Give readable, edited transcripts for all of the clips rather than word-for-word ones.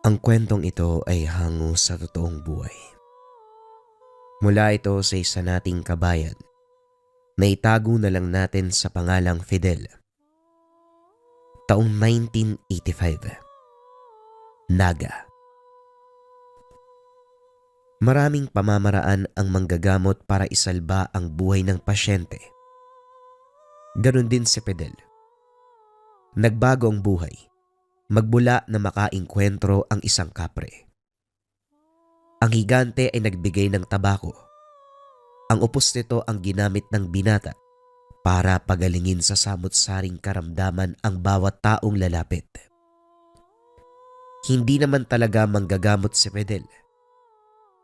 Ang kwentong ito ay hango sa totoong buhay. Mula ito sa isa nating kabayan na itago na lang natin sa pangalang Fidel. Taong 1985. Naga. Maraming pamamaraan ang manggagamot para isalba ang buhay ng pasyente. Ganon din si Fidel. Nagbago ang buhay magbula na makaengkwentro ang isang kapre. Ang higante ay nagbigay ng tabako. Ang upos nito ang ginamit ng binata para pagalingin sa samot-saring karamdaman ang bawat taong lalapit. Hindi naman talaga manggagamot si Fidel.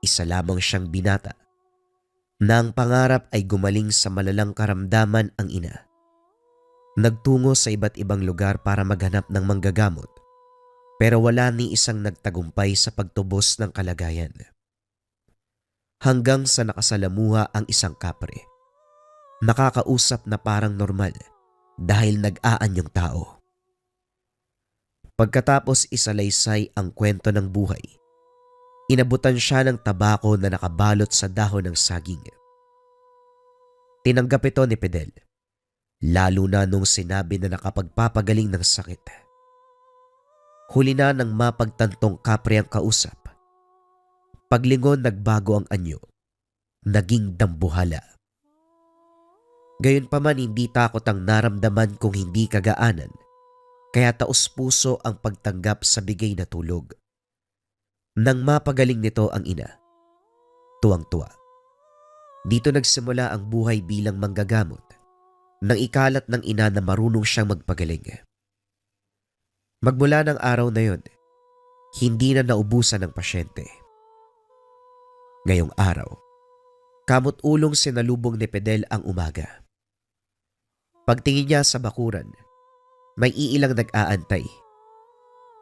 Isa lamang siyang binata na ang pangarap ay gumaling sa malalang karamdaman ang ina. Nagtungo sa iba't ibang lugar para maghanap ng manggagamot pero wala ni isang nagtagumpay sa pagtubos ng kalagayan. Hanggang sa nakasalamuha ang isang kapre. Nakakausap na parang normal dahil nag-aanyong tao. Pagkatapos isalaysay ang kwento ng buhay, inabutan siya ng tabako na nakabalot sa dahon ng saging. Tinanggap ito ni Fidel, lalo na nung sinabi na nakapagpapagaling ng sakit. Huli na nang mapagtantong kapre ang kausap. Paglingon nagbago ang anyo, naging dambuhala. Gayunpaman hindi takot ang naramdaman kung hindi kagaanan, kaya taos-puso ang pagtanggap sa bigay na tulog. Nang mapagaling nito ang ina, tuwang-tuwa. Dito nagsimula ang buhay bilang manggagamot, nang ikalat ng ina na marunong siyang magpagaling. Magmula ng araw na yon, hindi na naubusan ng pasyente. Ngayong araw, kamot-ulong sinalubong ni Fidel ang umaga. Pagtingin niya sa bakuran, may iilang nag-aantay.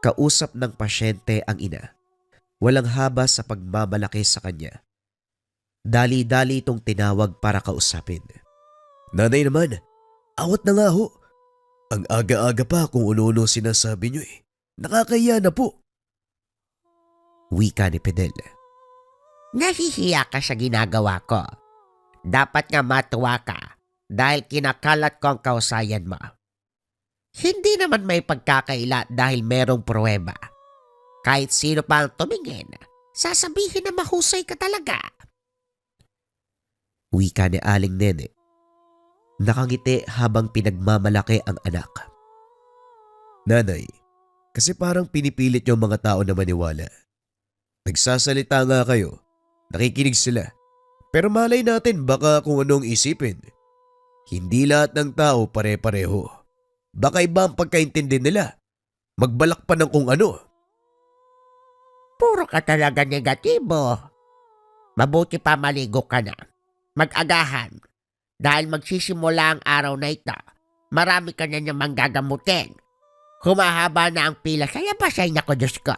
Kausap ng pasyente ang ina. Walang haba sa pagmamalaki sa kanya. Dali-dali itong tinawag para kausapin. Nanay naman, awat na nga ho. Ang aga-aga pa kung ano-ano sinasabi niyo eh. Nakakaya na po. Wika ni Fidel. Nahihiya ka sa ginagawa ko. Dapat nga matuwa ka dahil kinakalat ko ang kausayan mo. Hindi naman may pagkakaila dahil merong pruweba. Kahit sino pa ang tumingin, sasabihin na mahusay ka talaga. Wika ni Aling Nene. Nakangiti habang pinagmamalaki ang anak. Nanay, kasi parang pinipilit niyo ang mga tao na maniwala. Nagsasalita nga kayo, nakikinig sila. Pero malay natin baka kung anong isipin. Hindi lahat ng tao pare-pareho. Baka iba ang pagkaintindi nila. Magbalak pa ng kung ano. Puro ka talaga negatibo. Mabuti pa maligo ka na. Mag-agahan. Dahil magsisimula ang araw na ito, marami ka na namang gagamutin. Humahaba na ang pila sa labas ay naku Diyos ko.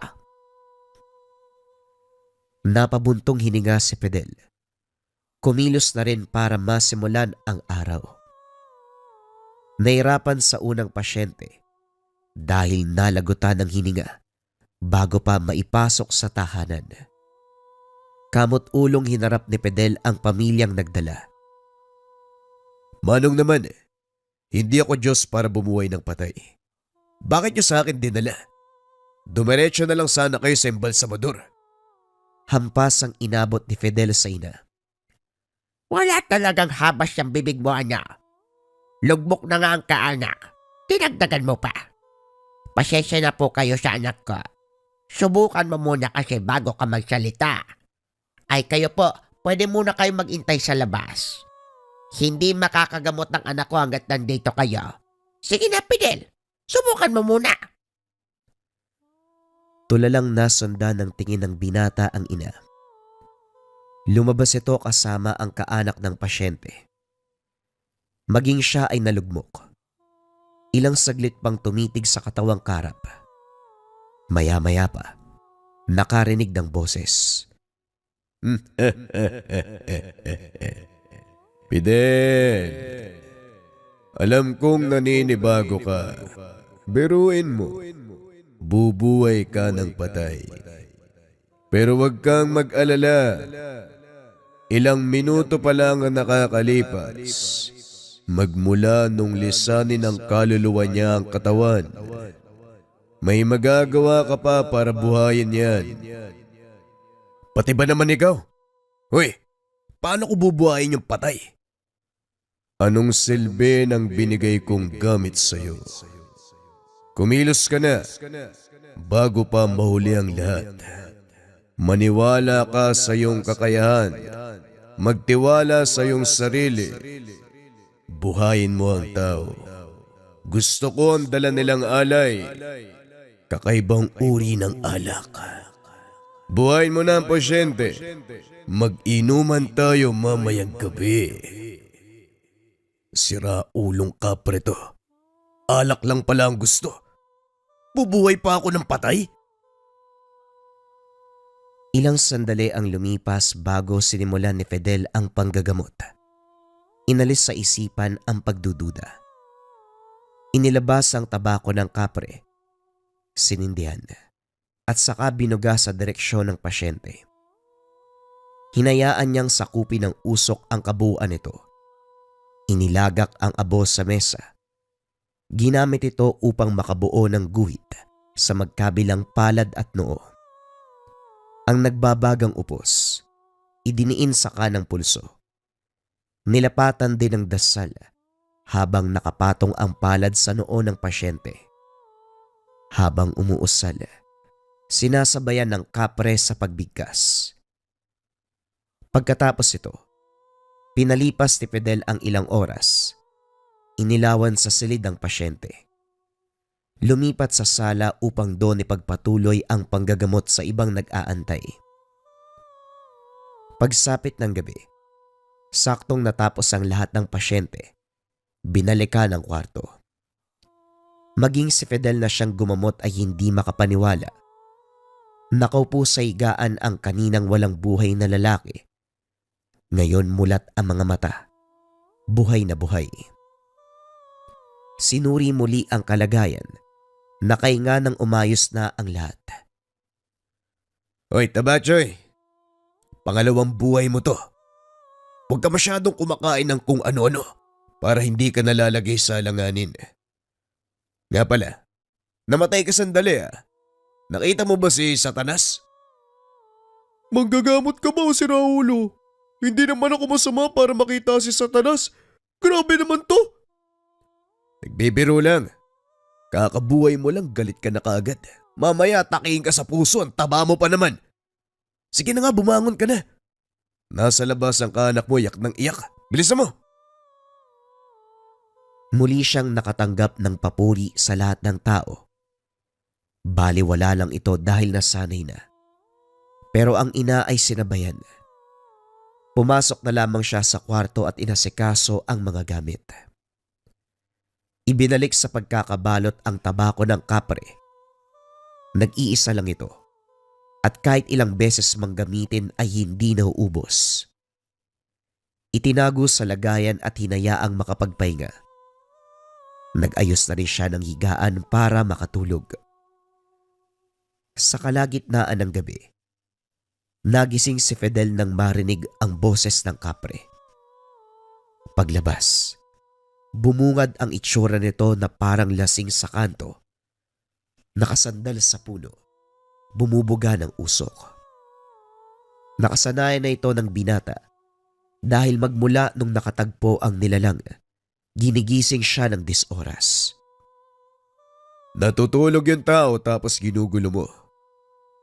Napabuntong hininga si Fidel. Kumilos na rin para masimulan ang araw. Nahirapan sa unang pasyente dahil nalagutan ng hininga bago pa maipasok sa tahanan. Kamot-ulong hinarap ni Fidel ang pamilyang nagdala. Manong naman, hindi ako Diyos para bumuhay ng patay. Bakit niyo sa akin dinala? Dumiretso na lang sana kayo sa embalsamador. Hampas ang inabot ni Fidel sa ina. Wala talagang habas yung bibig mo, anak. Lugmok na nga ang kaanak. Tinagdagan mo pa. Pasensya na po kayo sa anak ko. Subukan mo muna kasi bago ka magsalita. Ay kayo po, pwede muna kayo magintay sa labas. Hindi makakagamot ng anak ko hanggat nandito kayo. Sige na, Fidel. Subukan mo muna. Tulalang nasundan ng tingin ng binata ang ina. Lumabas ito kasama ang kaanak ng pasyente. Maging siya ay nalugmok. Ilang saglit pang tumitig sa katawang karap. Maya-maya pa, nakarinig ng boses. Fidel, alam kong naninibago ka. Biruin mo. bubuhay ka ng patay. Pero wag kang mag-alala. Ilang minuto pa lang ang nakakalipas. Magmula nung lisanin ng kaluluwa niya ang katawan, may magagawa ka pa para buhayin yan. Pati ba naman ikaw? Hoy, paano ko bubuhayin yung patay? Anong silbi ng binigay kong gamit sa'yo? Kumilos ka na bago pa mahuli ang lahat. Maniwala ka sa iyong kakayahan. Magtiwala sa iyong sarili. Buhayin mo ang tao. Gusto ko ang dala nilang alay. Kakaibang uri ng alak. Buhayin mo na ang pasyente. Mag-inuman tayo mamayang gabi. Sira ulong kapre to. Alak lang pala ang gusto. Bubuhay pa ako ng patay? Ilang sandali ang lumipas bago sinimulan ni Fidel ang panggagamot. Inalis sa isipan ang pagdududa. Inilabas ang tabako ng kapre, sinindihan, at saka binuga sa direksyon ng pasyente. Hinayaan niyang sakupin ng usok ang kabuuan nito. Inilagak ang abo sa mesa. Ginamit ito upang makabuo ng guhit sa magkabilang palad at noo. Ang nagbabagang upos, idiniin sa kanang pulso. Nilapatan din ng dasal habang nakapatong ang palad sa noo ng pasyente. Habang umuusal, sinasabayan ng kapre sa pagbigkas. Pagkatapos ito, pinalipas ni Fidel ang ilang oras. Inilawan sa silid ang pasyente. Lumipat sa sala upang doon ipagpatuloy ang panggagamot sa ibang nag-aantay. Pagsapit ng gabi, saktong natapos ang lahat ng pasyente, binalikan ang kwarto. Maging si Fidel na siyang gumamot ay hindi makapaniwala. Nakaupo sa higaan ang kaninang walang buhay na lalaki. Ngayon mulat ang mga mata. Buhay na buhay. Sinuri muli ang kalagayan. Nakahinga nang umayos na ang lahat. Hoy, Tabachoy. Pangalawang buhay mo to. Huwag ka masyadong kumakain ng kung ano-ano para hindi ka nalalagay sa alanganin. Nga pala, namatay ka sandali ah. Nakita mo ba si Satanas? Manggagamot ka ba o si Raulo? Hindi naman ako masama para makita si Satanas. Grabe naman to. Nagbibiro lang. Kakabuhay mo lang galit ka na kaagad. Mamaya takihin ka sa puso, ang taba mo pa naman. Sige na nga, bumangon ka na. Nasa labas ang kaanak mo, iyak ng iyak. Bilisan mo. Muli siyang nakatanggap ng papuri sa lahat ng tao. Baliwala lang ito dahil nasanay na. Pero ang ina ay sinabayan. Pumasok na lamang siya sa kwarto at inasikaso ang mga gamit. Ibinalik sa pagkakabalot ang tabako ng kapre. Nag-iisa lang ito. At kahit ilang beses mang gamitin ay hindi nauubos. Itinago sa lagayan at hinayaang makapagpahinga. Nag-ayos na rin siya ng higaan para makatulog. Sa kalagitnaan ng gabi, nagising si Fidel nang marinig ang boses ng kapre. Paglabas, bumungad ang itsura nito na parang lasing sa kanto. Nakasandal sa puno, bumubuga ng usok. Nakasanayan na ito ng binata dahil magmula nung nakatagpo ang nilalang, ginigising siya ng 10 oras. Natutulog yung tao tapos ginugulo mo.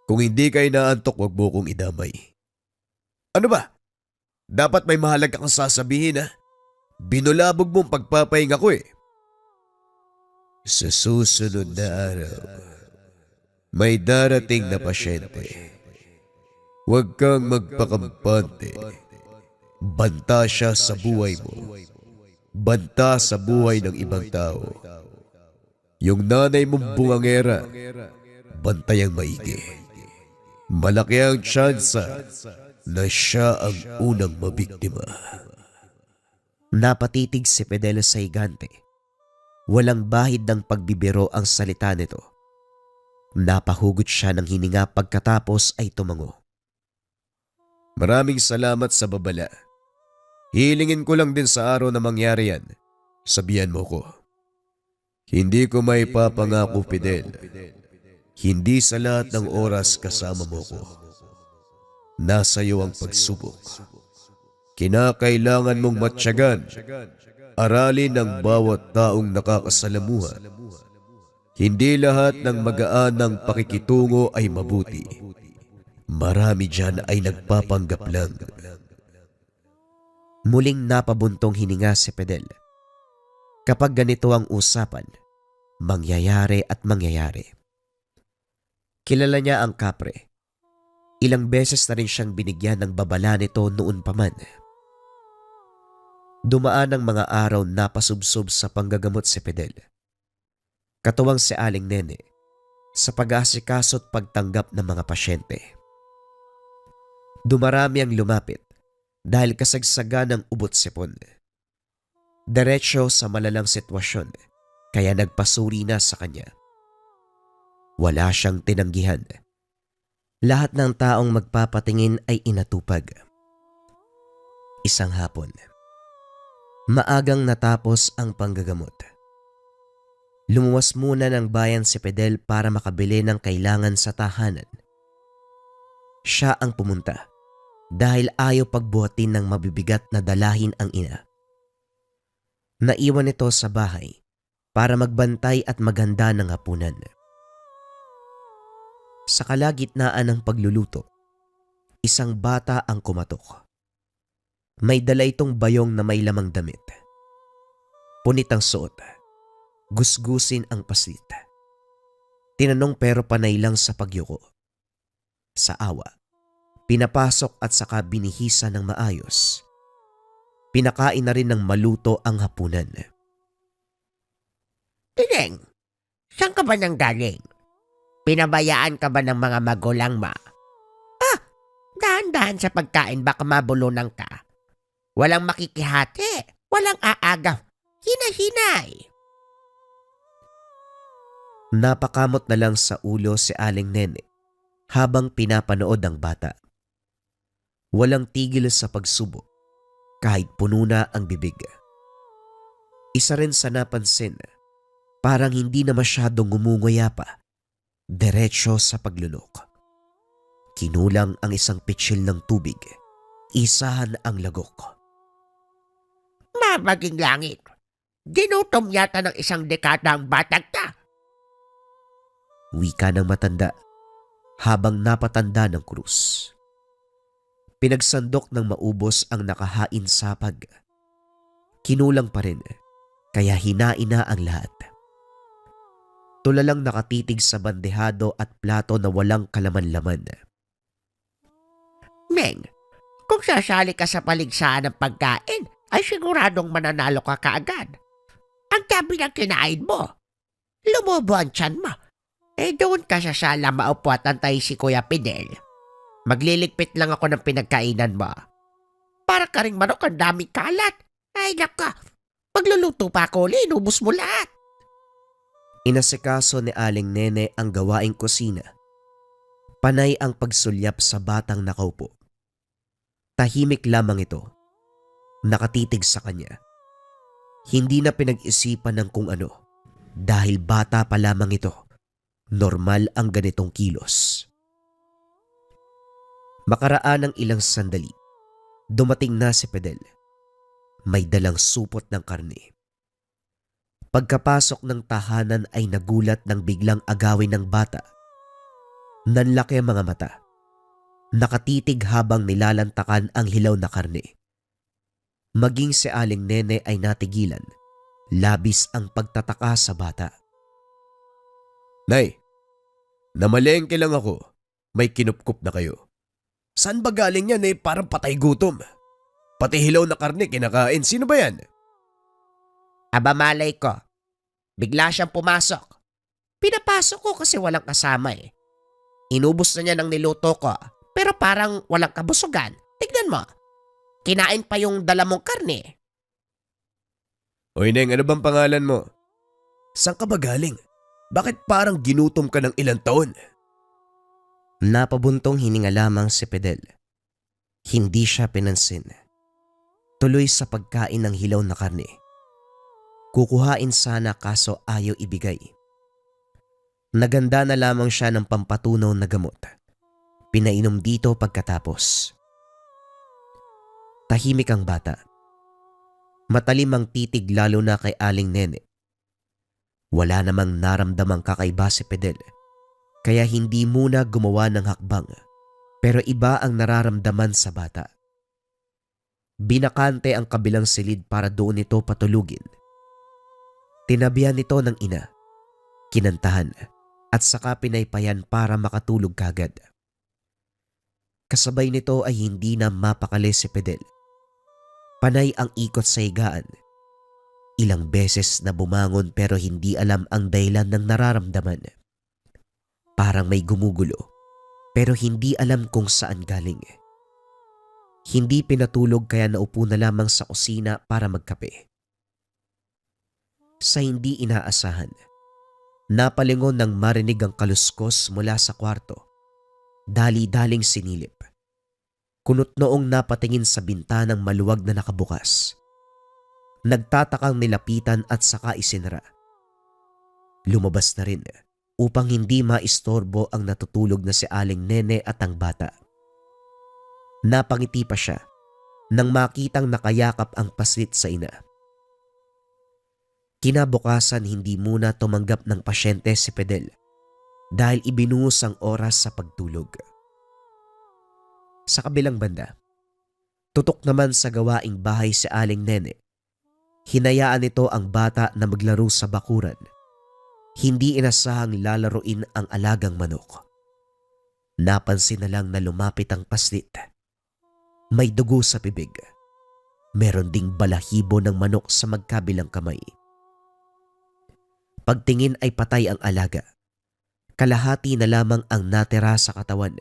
Kung hindi ka inaantok, wag mo kong idamay. Ano ba? Dapat may mahalaga kang sasabihin ha? Binulabog mong pagpapahinga ko eh. Sa susunod na araw, may darating na pasyente. Huwag kang magpakampante. Banta siya sa buhay mo. Banta sa buhay ng ibang tao. Yung nanay mong bungangera, bantay ang maigi. Malaki ang tsansa na siya ang unang mabiktima. Napatitig si Fidel sa higante. Walang bahid ng pagbibiro ang salita nito. Napahugot siya ng hininga pagkatapos ay tumango. Maraming salamat sa babala. Hilingin ko lang din sa araw na mangyari yan. Sabihan mo ko. Hindi ko may papangako, Fidel. Hindi sa lahat ng oras kasama mo ko. Nasa iyo ang pagsubok. Kinakailangan mong matyagan. Aralin ng bawat taong nakakasalamuha. Hindi lahat ng magaan ng pakikitungo ay mabuti. Marami dyan ay nagpapanggap lang. Muling napabuntong hininga si Fidel. Kapag ganito ang usapan, mangyayari at mangyayari. Kilala niya ang kapre. Ilang beses na rin siyang binigyan ng babala nito noon pa man. Dumaan ang mga araw na pasubsob sa panggagamot si Fidel. Katuwang si Aling Nene sa pag-aasikaso at pagtanggap ng mga pasyente. Dumarami ang lumapit dahil kasagsagan ng ubot-sipon. Diretso sa malalang sitwasyon kaya nagpasuri na sa kanya. Wala siyang tinanggihan. Lahat ng taong magpapatingin ay inatupag. Isang hapon, maagang natapos ang panggagamot. Lumuwas muna ng bayan si Fidel para makabili ng kailangan sa tahanan. Siya ang pumunta dahil ayaw pagbuhatin ng mabibigat na dalahin ang ina. Naiwan ito sa bahay para magbantay at maghanda ng hapunan. Sa kalagitnaan ng pagluluto, isang bata ang kumatok. May dala itong bayong na may lamang damit. Punit ang suot. Gusgusin ang paslit. Tinanong pero panay lang sa pagyuko. Sa awa, pinapasok at saka binihisa ng maayos. Pinakain na rin ng maluto ang hapunan. Tineng, saan ka ba nang galing? Pinabayaan ka ba ng mga magulang mo? Dahan-dahan sa pagkain baka mabulunan ka. Walang makikihati, walang aagaw. Hinahinay. Napakamot na lang sa ulo si Aling Nene habang pinapanood ang bata. Walang tigil sa pagsubok kahit puno na ang bibig. Isa rin sa napansin, parang hindi na masyadong ngumunguya pa, diretso sa paglunok. Kinulang ang isang pitsil ng tubig, isahan ang lagok. Mabaging langit. Ginutom yata ng isang dekada ang batang ta. Wika ng matanda habang napatanda ng krus. Pinagsandok ng maubos ang nakahain sapag. Kinulang pa rin, kaya hinain na ang lahat. Tulalang nakatitig sa bandehado at plato na walang kalaman-laman. Meng, kung sasali ka sa paligsahan ng pagkain, ay siguradong mananalo ka kaagad. Ang dami ng kinain mo. Lumobo ang tiyan mo. Doon ka sa sala maupo at antay si Kuya Fidel. Magliligpit lang ako ng pinagkainan mo. Para ka ring manok, ang daming kalat. Ay naka, magluluto pa ako, inubos mo lahat. Inasikaso ni Aling Nene ang gawaing kusina. Panay ang pagsulyap sa batang nakaupo. Tahimik lamang ito. Nakatitig sa kanya. Hindi na pinag-isipan ng kung ano. Dahil bata pa lamang ito. Normal ang ganitong kilos. Makaraan ng ilang sandali, dumating na si Fidel. May dalang supot ng karne. Pagkapasok ng tahanan ay nagulat ng biglang agawin ng bata. Nanlaki ang mga mata. Nakatitig habang nilalantakan ang hilaw na karne. Maging si Aling Nene ay natigilan. Labis ang pagtataka sa bata. Nay, namalengke lang ako. May kinupkup na kayo. Saan ba galing yan parang patay gutom? Pati hilaw na karne kinakain. Sino ba yan? Aba malay ko. Bigla siyang pumasok. Pinapasok ko kasi walang kasama Inubos na niya ng niluto ko. Pero parang walang kabusugan. Tignan mo. Kinain pa yung dala mong karne. Oy Neng, ano bang pangalan mo? Saan ka ba galing? Bakit parang ginutom ka ng ilang taon? Napabuntong hininga lamang si Fidel. Hindi siya pinansin. Tuloy sa pagkain ng hilaw na karne. Kukuhain sana kaso ayaw ibigay. Naganda na lamang siya ng pampatunaw na gamot. Pinainom dito pagkatapos. Tahimik ang bata. Matalim ang titig lalo na kay Aling Nene. Wala namang naramdamang kakaiba si Fidel, kaya hindi muna gumawa ng hakbang, pero iba ang nararamdaman sa bata. Binakante ang kabilang silid para doon ito patulugin. Tinabihan nito ng ina, kinantahan at saka pinaypayan para makatulog kagad. Kasabay nito ay hindi na mapakali si Fidel. Panay ang ikot sa higaan. Ilang beses na bumangon pero hindi alam ang dahilan ng nararamdaman. Parang may gumugulo pero hindi alam kung saan galing. Hindi pinatulog kaya naupo na lamang sa kusina para magkape. Sa hindi inaasahan, napalingon nang marinig ang kaluskos mula sa kwarto. Dali-daling sinilip. Kunot noong napatingin sa bintanang maluwag na nakabukas. Nagtatakang nilapitan at saka isinara. Lumabas na rin upang hindi maistorbo ang natutulog na si Aling Nene at ang bata. Napangiti pa siya nang makitang nakayakap ang paslit sa ina. Kinabukasan hindi muna tumanggap ng pasyente si Fidel dahil ibinuhos ang oras sa pagtulog. Sa kabilang banda, tutok naman sa gawaing bahay si Aling Nene. Hinayaan nito ang bata na maglaro sa bakuran. Hindi inasahang lalaruin ang alagang manok. Napansin na lang na lumapit ang paslit. May dugo sa bibig. Meron ding balahibo ng manok sa magkabilang kamay. Pagtingin ay patay ang alaga. Kalahati na lamang ang natira sa katawan.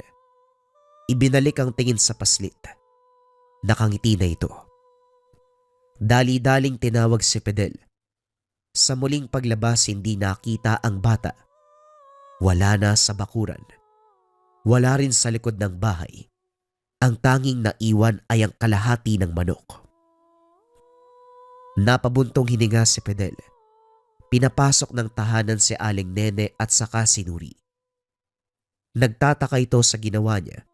Ibinalik ang tingin sa paslit. Nakangiti na ito. Dali-daling tinawag si Fidel. Sa muling paglabas hindi nakita ang bata. Wala na sa bakuran. Wala rin sa likod ng bahay. Ang tanging naiwan ay ang kalahati ng manok. Napabuntong hininga si Fidel. Pinapasok ng tahanan si Aling Nene at saka si Nuri. Nagtataka ito sa ginawa niya,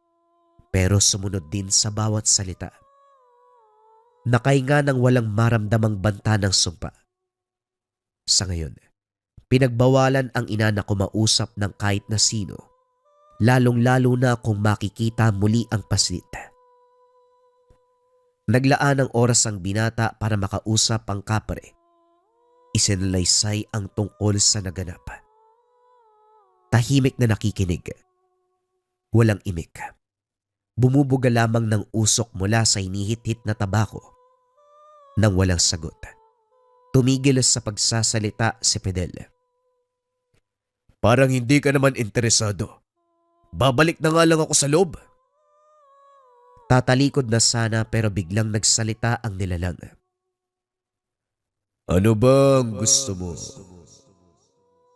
pero sumunod din sa bawat salita. Nakahinga ng walang maramdamang banta ng sumpa. Sa ngayon, pinagbawalan ang ina na kumausap ng kahit na sino, lalong-lalo na kung makikita muli ang paslit. Naglaan ng oras ang binata para makausap ang kapare. Isinalaysay ang tungkol sa naganap. Tahimik na nakikinig. Walang imik. Bumubuga lamang ng usok mula sa hinihit-hit na tabako. Nang walang sagot, tumigil sa pagsasalita si Fidel. Parang hindi ka naman interesado. Babalik na nga lang ako sa loob. Tatalikod na sana pero biglang nagsalita ang nilalang. Ano ba ang gusto mo?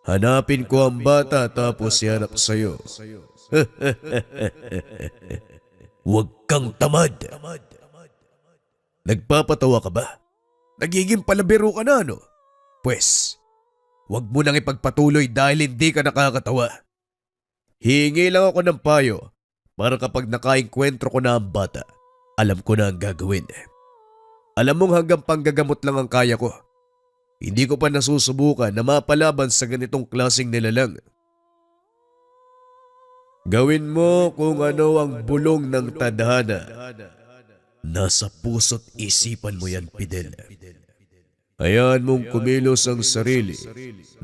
Hanapin ko ang bata tapos ihanap sa'yo. Huwag kang tamad. Nagpapatawa ka ba? Nagiging palabiro ka na, no? Pwes, huwag mo nang ipagpatuloy dahil hindi ka nakakatawa. Hihingi lang ako ng payo para kapag nakaengkwentro ko na ang bata, alam ko na ang gagawin. Alam mong hanggang panggagamot lang ang kaya ko. Hindi ko pa nasusubukan na mapalaban sa ganitong klaseng nilalang. Gawin mo kung ano ang bulong ng tadhana. Nasa puso't isipan mo yan, Fidel. Hayaan mong kumilos ang sarili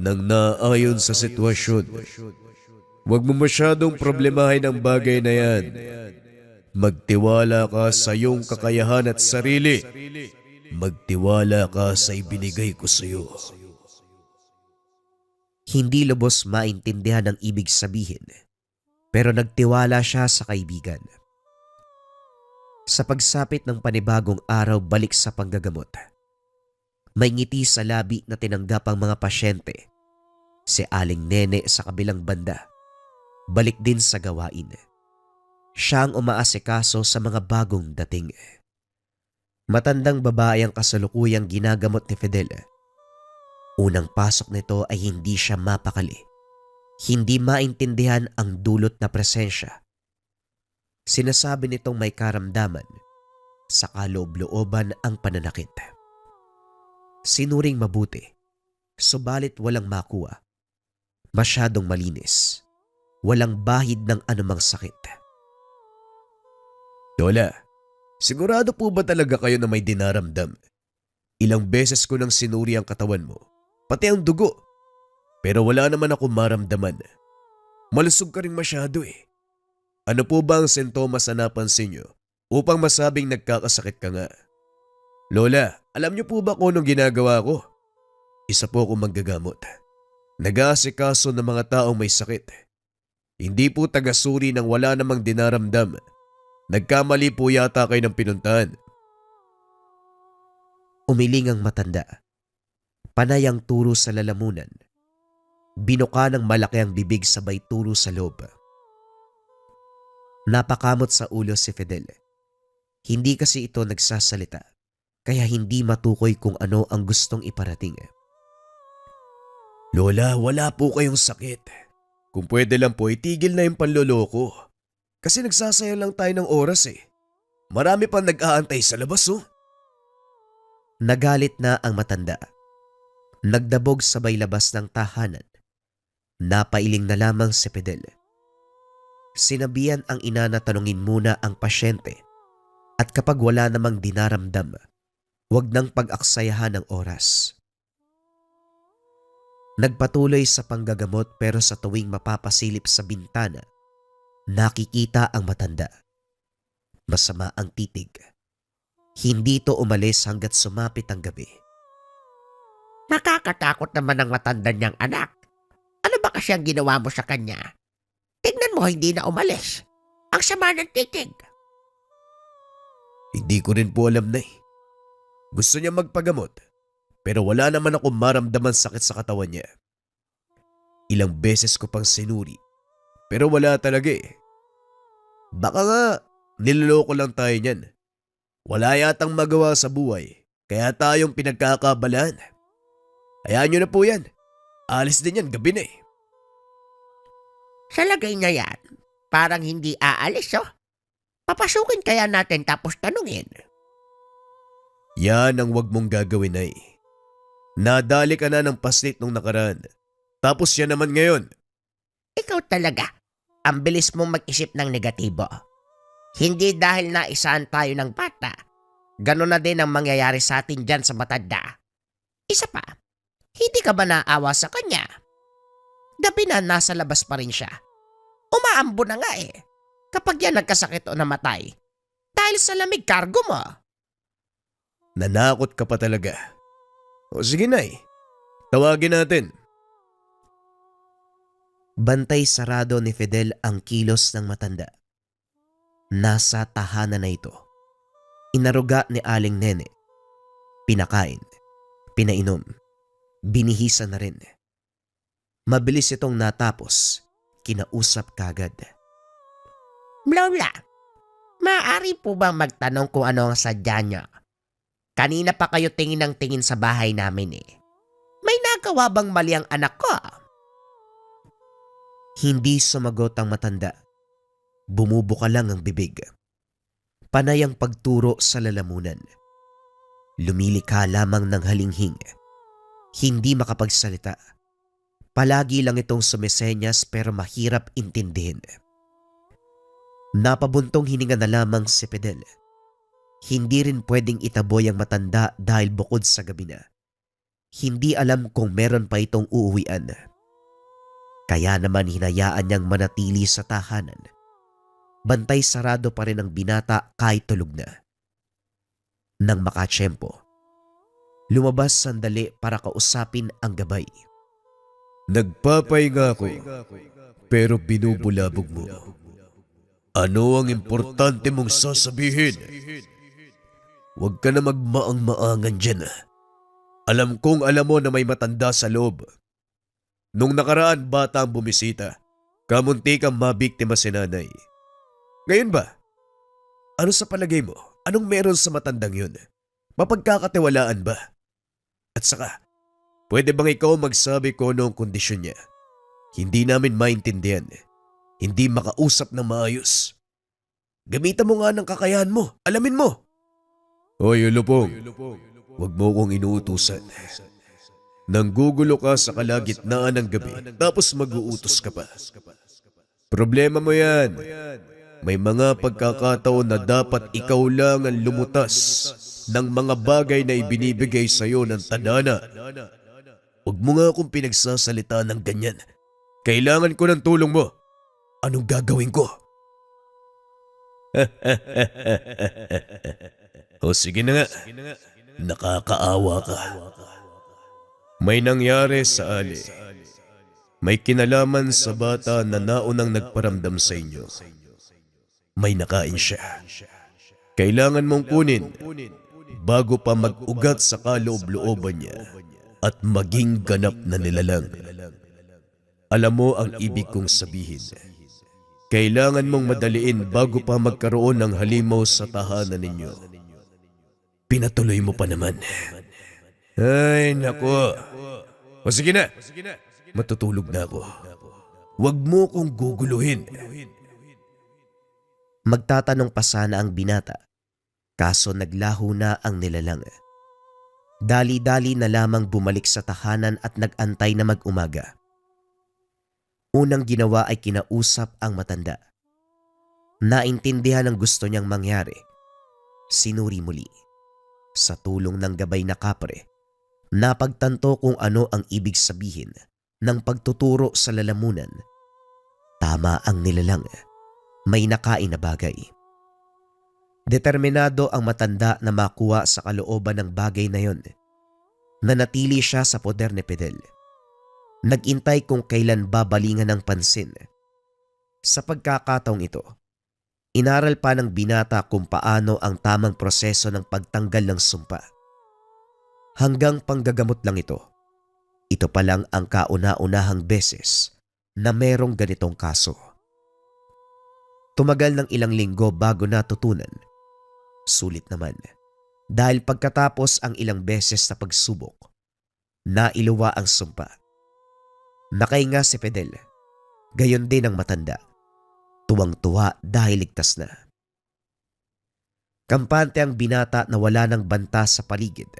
nang naayon sa sitwasyon. Huwag mo masyadong problemahin ang bagay na yan. Magtiwala ka sa iyong kakayahan at sarili. Magtiwala ka sa ibinigay ko sa iyo. Hindi lubos maintindihan ang ibig sabihin, pero nagtiwala siya sa kaibigan. Sa pagsapit ng panibagong araw balik sa panggagamot, may ngiti sa labi na tinanggap ang mga pasyente. Si Aling Nene sa kabilang banda, balik din sa gawain. Siya ang umaasikaso sa mga bagong dating. Matandang babae ang kasalukuyang ginagamot ni Fidel. Unang pasok nito ay hindi siya mapakali. Hindi maintindihan ang dulot na presensya. Sinasabi nitong may karamdaman, sa kaloob-looban ang pananakit. Sinuring mabuti, subalit walang makuha. Masyadong malinis. Walang bahid ng anumang sakit. Lola, sigurado po ba talaga kayo na may dinaramdam? Ilang beses ko nang sinuri ang katawan mo, pati ang dugo. Pero wala naman ako maramdaman. Malusog ka rin masyado eh. Ano po ba ang sintomas na napansin nyo upang masabing nagkakasakit ka nga? Lola, alam niyo po ba kung anong ginagawa ko? Isa po akong manggagamot. Nag-aasikaso ng mga taong may sakit. Hindi po tagasuri ng wala namang dinaramdam. Nagkamali po yata kayo ng pinuntahan. Umiling ang matanda. Panay ang turo sa lalamunan. Binuka ng malaki ang bibig sabay turo sa loob. Napakamot sa ulo si Fidel. Hindi kasi ito nagsasalita, kaya hindi matukoy kung ano ang gustong iparating. Lola, wala po kayong sakit. Kung pwede lang po, itigil na yung panloloko. Kasi nagsasayang lang tayo ng oras eh. Marami pang nag-aantay sa labas oh. Nagalit na ang matanda. Nagdabog sabay labas ng tahanan. Napailing na lamang si Fidel. Sinabihan ang ina na tanungin muna ang pasyente at kapag wala namang dinaramdam, huwag nang pag-aksayahan ng oras. Nagpatuloy sa panggagamot pero sa tuwing mapapasilip sa bintana, nakikita ang matanda. Masama ang titig. Hindi ito umalis hanggat sumapit ang gabi. Nakakatakot naman ang matanda niyang anak. Ano ba kasi ang ginawa mo sa kanya? Tignan mo, hindi na umalis. Ang sama ng titig. Hindi ko rin po alam na eh. Gusto niya magpagamot. Pero wala naman akong maramdaman sakit sa katawan niya. Ilang beses ko pang sinuri. Pero wala talaga eh. Baka nga, niloloko lang tayo niyan. Wala yatang magawa sa buhay. Kaya tayong pinagkakabalaan. Hayaan niyo na po yan. Alis din yan, gabi na eh. Sa lagay niya yan, parang hindi aalis oh. Papasukin kaya natin tapos tanungin. Yan ang wag mong gagawin ay. Nadali ka na ng paslit nung nakaraan. Tapos yan naman ngayon. Ikaw talaga, ang bilis mong mag-isip ng negatibo. Hindi dahil naisaan tayo ng bata. Ganon na din ang mangyayari sa atin dyan sa matanda. Isa pa, hindi ka ba naawa sa kanya? Gabi na nasa labas pa rin siya. Umaambo na nga eh. Kapag yan nagkasakit o namatay. Dahil sa lamig kargo mo. Nanakot ka pa talaga. O sige na eh. Tawagin natin. Bantay sarado ni Fidel ang kilos ng matanda. Nasa tahanan na ito. Inaruga ni Aling Nene. Pinakain. Pinainom. Binihisan na rin. Mabilis itong natapos. Kinausap kagad. Lola, maaari po ba magtanong kung ano ang sadya niya? Kanina pa kayo tingin ng tingin sa bahay namin eh. May nagawa bang mali ang anak ko? Hindi sumagot ang matanda. Bumubuka lang ang bibig. Panay ang pagturo sa lalamunan. Lumilikha lamang ng halinghing. Hindi makapagsalita. Palagi lang itong sumisenyas pero mahirap intindihin. Napabuntong hininga na lamang si Fidel. Hindi rin pwedeng itaboy ang matanda dahil bukod sa gabi na. Hindi alam kung meron pa itong uuwian. Kaya naman hinayaan niyang manatili sa tahanan. Bantay sarado pa rin ang binata kahit tulog na. Nang makatsyempo, lumabas sandali para kausapin ang gabay. Nagpapahinga ako, pero binubulabog mo. Ano ang importante mong sasabihin? Huwag ka na magmaang-maangan dyan. Alam kong alam mo na may matanda sa loob. Nung nakaraan bata ang bumisita, kamunti kang mabiktima si nanay. Ngayon ba? Ano sa palagay mo? Anong meron sa matandang yun? Mapagkakatiwalaan ba? At saka, pwede bang ikaw magsabi ko noong kondisyon niya? Hindi namin maintindihan. Hindi makausap ng maayos. Gamitan mo nga ng kakayahan mo. Alamin mo. Hoy, Ulupong. Huwag mo kong inuutusan. Nanggugulo ka sa kalagitnaan ng gabi tapos mag-uutos ka pa. Problema mo yan. May mga pagkakataon na dapat ikaw lang ang lumutas ng mga bagay na ibinibigay sa iyo ng tadhana. Huwag mo nga akong pinagsasalita ng ganyan. Kailangan ko ng tulong mo. Anong gagawin ko? O sige na nga. Nakakaawa ka. May nangyari sa Ali. May kinalaman sa bata na naunang nagparamdam sa inyo. May nakain siya. Kailangan mong kunin bago pa mag-ugat sa kaloob-looban niya at maging ganap na nilalang. Alam mo ang ibig kong sabihin. Kailangan mong madaliin bago pa magkaroon ng halimaw sa tahanan ninyo. Pinatuloy mo pa naman. Ay, nako. O sige na. Matutulog na ako. Huwag mo kong guguluhin. Magtatanong pa sana ang binata, kaso naglaho na ang nilalang. Dali-dali na lamang bumalik sa tahanan at nag-antay na mag-umaga. Unang ginawa ay kinausap ang matanda. Naintindihan ang gusto niyang mangyari. Sinuri muli. Sa tulong ng gabay na kapre, napagtanto kung ano ang ibig sabihin ng pagtuturo sa lalamunan. Tama ang nilalang. May nakain na bagay. Determinado ang matanda na makuha sa kalooban ng bagay na yon. Nanatili siya sa poder ni Fidel. Nagintay kung kailan babalingan ng pansin. Sa pagkakataong ito, inaral pa ng binata kung paano ang tamang proseso ng pagtanggal ng sumpa. Hanggang panggagamot lang ito. Ito pa lang ang kauna-unahang beses na merong ganitong kaso. Tumagal ng ilang linggo bago natutunan. Sulit naman. Dahil pagkatapos ang ilang beses na pagsubok, nailuwa ang sumpa. Nakahinga si Fidel. Gayon din ang matanda. Tuwang-tuwa dahil ligtas na. Kampante ang binata na wala ng banta sa paligid.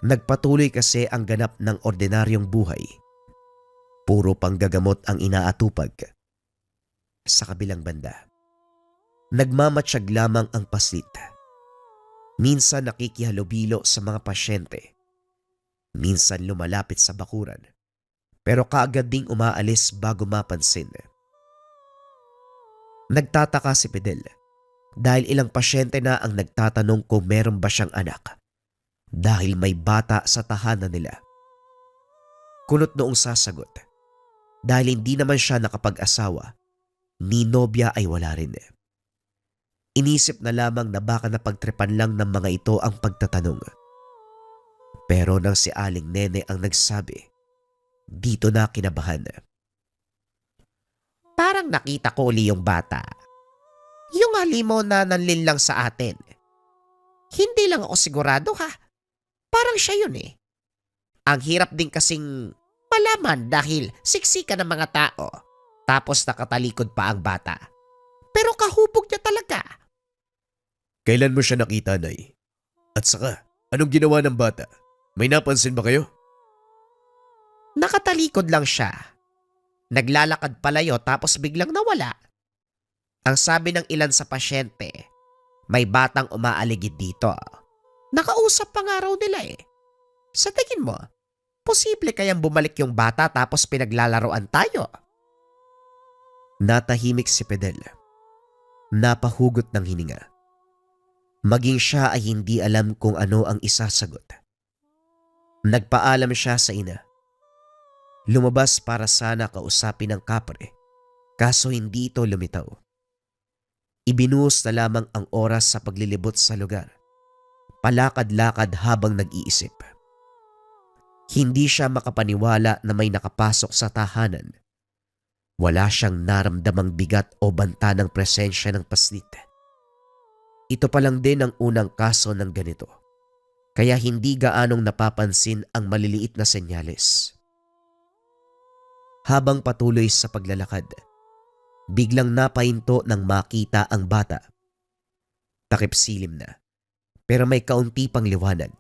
Nagpatuloy kasi ang ganap ng ordinaryong buhay. Puro panggagamot ang inaatupag. Sa kabilang banda, nagmamatsyag lamang ang paslit. Minsan nakikihalubilo sa mga pasyente. Minsan lumalapit sa bakuran. Pero kaagad ding umaalis bago mapansin. Nagtataka si Fidel dahil ilang pasyente na ang nagtatanong kung meron ba siyang anak dahil may bata sa tahanan nila. Kunot noong sasagot dahil hindi naman siya nakapag-asawa, ni nobya ay wala rin. Inisip na lamang na baka napagtripan lang ng mga ito ang pagtatanong. Pero nang si Aling Nene ang nagsabi, dito na kinabahan. Parang nakita ko uli yung bata. Yung halimaw na nanlin lang sa atin. Hindi lang ako sigurado ha. Parang siya yun eh. Ang hirap din kasing malaman dahil siksika ng mga tao. Tapos nakatalikod pa ang bata. Pero kahubog niya talaga. Kailan mo siya nakita, Nay? At saka, anong ginawa ng bata? May napansin ba kayo? Nakatalikod lang siya. Naglalakad palayo tapos biglang nawala. Ang sabi ng ilan sa pasyente, may batang umaaligid dito. Nakausap pa nga raw nila eh. Sa tingin mo, posible kayang bumalik yung bata tapos pinaglalaroan tayo? Natahimik si Fidel. Napahugot ng hininga. Maging siya ay hindi alam kung ano ang isasagot. Nagpaalam siya sa ina. Lumabas para sana kausapin ng kapre, kaso hindi ito lumitaw. Ibinuhos na lamang ang oras sa paglilibot sa lugar. Palakad-lakad habang nag-iisip. Hindi siya makapaniwala na may nakapasok sa tahanan. Wala siyang naramdamang bigat o banta ng presensya ng paslit. Ito pa lang din ang unang kaso ng ganito, kaya hindi gaanong napapansin ang maliliit na senyales. Habang patuloy sa paglalakad, biglang napahinto nang makita ang bata. Takip silim na, pero may kaunti pang liwanag.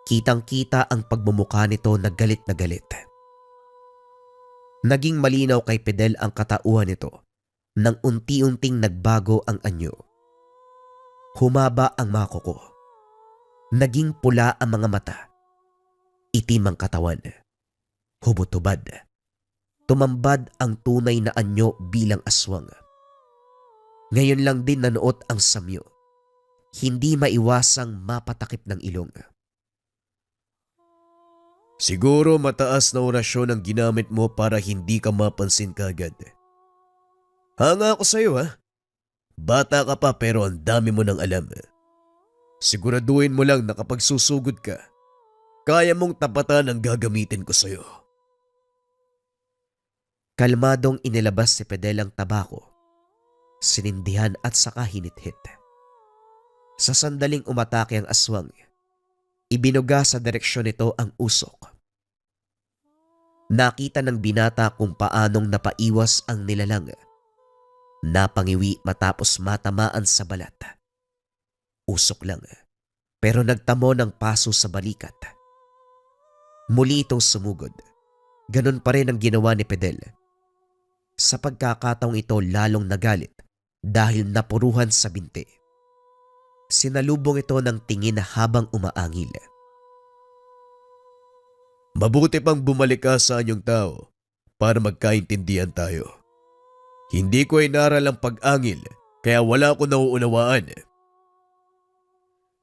Kitang-kita ang pagmumukha nito na galit na galit. Naging malinaw kay Fidel ang katauhan nito nang unti-unting nagbago ang anyo. Humaba ang mga kuko. Naging pula ang mga mata. Itim ang katawan. Hubot-hubad. Tumambad ang tunay na anyo bilang aswang. Ngayon lang din nanuot ang samyo. Hindi maiwasang mapatakip ng ilong. Siguro mataas na orasyon ang ginamit mo para hindi ka mapansin kagad. Hanga ako sa'yo ha. Bata ka pa pero ang dami mo nang alam. Siguraduhin mo lang na kapag susugod ka, kaya mong tapatan ang gagamitin ko sa'yo. Kalmadong inilabas si Fidel ang tabako. Sinindihan at saka hinit-hit. Sa sandaling umatake ang aswang, ibinuga sa direksyon nito ang usok. Nakita ng binata kung paanong napaiwas ang nilalang. Napangiwi matapos matamaan sa balat. Usok lang, pero nagtamo ng paso sa balikat. Muli itong sumugod. Ganon pa rin ang ginawa ni Fidel. Sa pagkakataong ito lalong nagalit dahil napuruhan sa binti. Sinalubong ito ng tingin habang umaangil. Mabuti pang bumalik ka sa anyong tao para magkaintindihan tayo. Hindi ko inaral ang pag-angil kaya wala ko nauunawaan.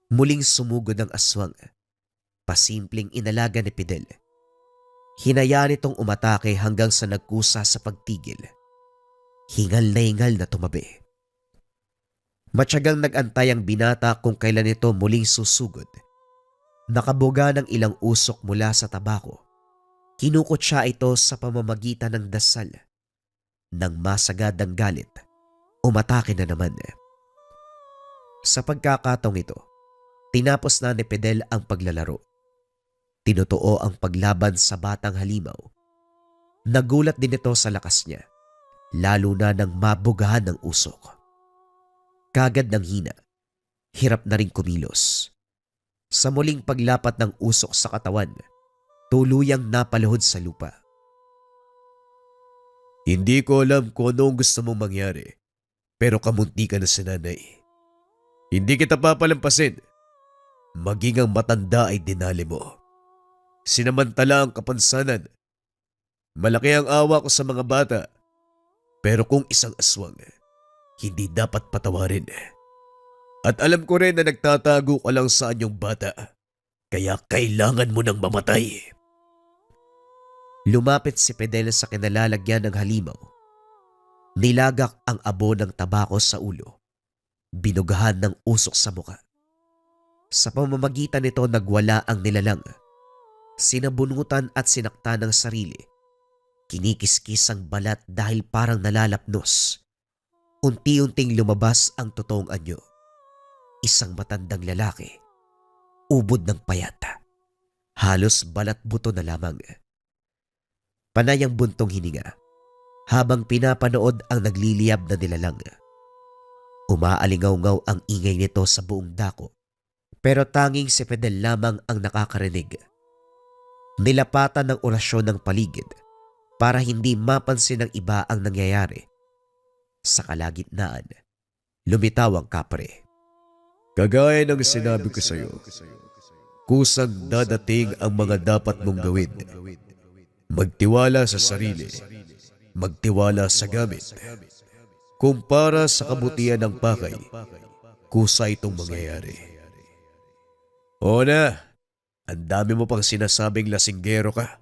Muling sumugod ang aswang. Pasimpleng inalaga ni Fidel. Hinayaan itong umatake hanggang sa nagkusa sa pagtigil. Hingal na tumabi. Matyagang nag-antay ang binata kung kailan ito muling susugod. Nakabuga ng ilang usok mula sa tabako. Kinukot siya ito sa pamamagitan ng dasal. Nang masagad ang galit, umatake na naman. Sa pagkakataong ito, tinapos na ni Fidel ang paglalaro. Tinutuo ang paglaban sa batang halimaw. Nagulat din ito sa lakas niya, lalo na nang mabugahan ng usok. Kagad ng hina, hirap na rin kumilos. Sa muling paglapat ng usok sa katawan, tuluyang napaluhod sa lupa. Hindi ko alam kung ano ang gusto mong mangyari, pero kamunti ka na si nanay. Hindi kita papalampasin. Maging ang matanda ay dinali mo. Sinamantala ang kapansanan. Malaki ang awa ko sa mga bata, pero kung isang aswang, hindi dapat patawarin. At alam ko rin na nagtatago ka lang sa anyong bata, kaya kailangan mo nang mamatay. Lumapit si Fidel sa kinalalagyan ng halimaw. Nilagak ang abo ng tabako sa ulo. Binugahan ng usok sa muka. Sa pamamagitan nito nagwala ang nilalang. Sinabunutan at sinaktan ng sarili. Kinikiskis ang balat dahil parang nalalapnos. Unti-unting lumabas ang totoong anyo. Isang matandang lalaki. Ubod ng payat. Halos balat buto na lamang. Panay ang buntong hininga habang pinapanood ang nagliliyab na nilalang. Umaalingaw-ngaw ang ingay nito sa buong dako, pero tanging si Fidel lamang ang nakakarinig. Nilapatan ng orasyon ng paligid para hindi mapansin ng iba ang nangyayari. Sa kalagitnaan, lumitaw ang kapre. Kagaya ng sinabi ko sa iyo, kusang dadating ang mga dapat mong gawin. Magtiwala sa sarili, magtiwala sa gamit. Kung para sa kabutihan ng pakay, kusa itong mangyayari. Oo na, ang dami mo pang sinasabing lasinggero ka.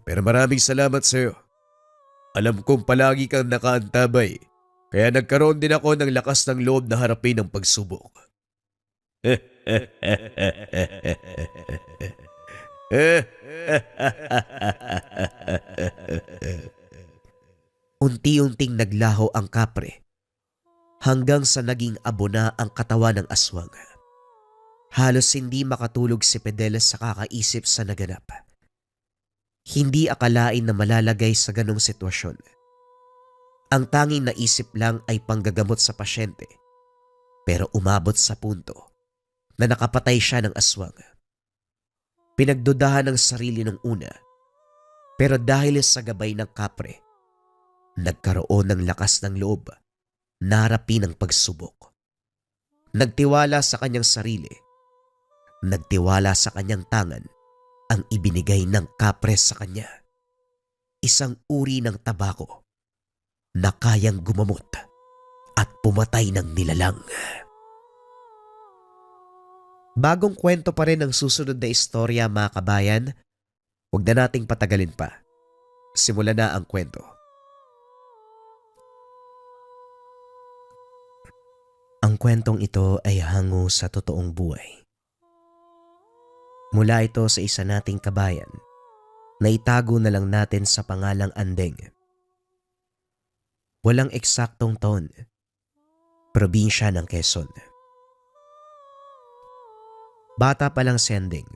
Pero maraming salamat sa iyo. Alam kong palagi kang nakaantabay, kaya nagkaroon din ako ng lakas ng loob na harapin ang pagsubok. Unti-unting naglaho ang kapre hanggang sa naging abo na ang katawan ng aswang. Halos hindi makatulog si Fidel sa kakaisip sa naganap. Hindi akalain na malalagay sa ganong sitwasyon. Ang tanging naisip lang ay panggagamot sa pasyente, pero umabot sa punto na nakapatay siya ng aswang. Pinagdudahan ng sarili ng una, pero dahil sa gabay ng kapre, nagkaroon ng lakas ng loob na harapin ang pagsubok. Nagtiwala sa kanyang sarili, nagtiwala sa kanyang tangan ang ibinigay ng kapre sa kanya. Isang uri ng tabako na kayang gumamot at pumatay ng nilalang. Bagong kwento pa rin ang susunod na istorya, mga kabayan. Huwag na nating patagalin pa. Simulan na ang kwento. Ang kwentong ito ay hango sa totoong buhay. Mula ito sa isa nating kabayan na itago na lang natin sa pangalang Andeng. Walang eksaktong taon, probinsya ng Quezon. Bata pa lang si Andeng.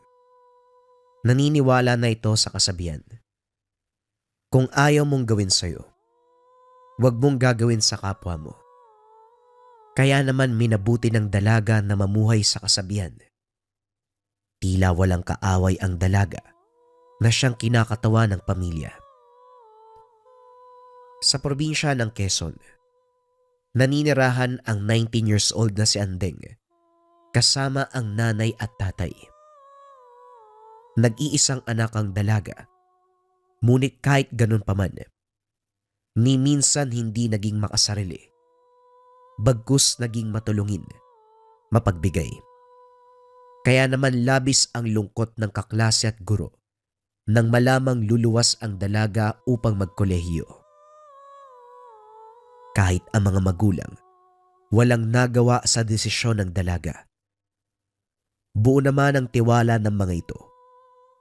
Naniniwala na ito sa kasabihan. Kung ayaw mong gawin sa'yo, huwag mong gagawin sa kapwa mo. Kaya naman minabuti ng dalaga na mamuhay sa kasabihan. Tila walang kaaway ang dalaga na siyang kinakatawa ng pamilya. Sa probinsya ng Quezon, naninirahan ang 19 years old na si Andeng kasama ang nanay at tatay. Nag-iisang anak ang dalaga, ngunit kahit ganun pa man, ni minsan hindi naging makasarili, bagkus naging matulungin, mapagbigay. Kaya naman labis ang lungkot ng kaklase at guro nang malamang luluwas ang dalaga upang magkolehiyo. Kahit ang mga magulang, walang nagawa sa desisyon ng dalaga. Buo naman ang tiwala ng mga ito,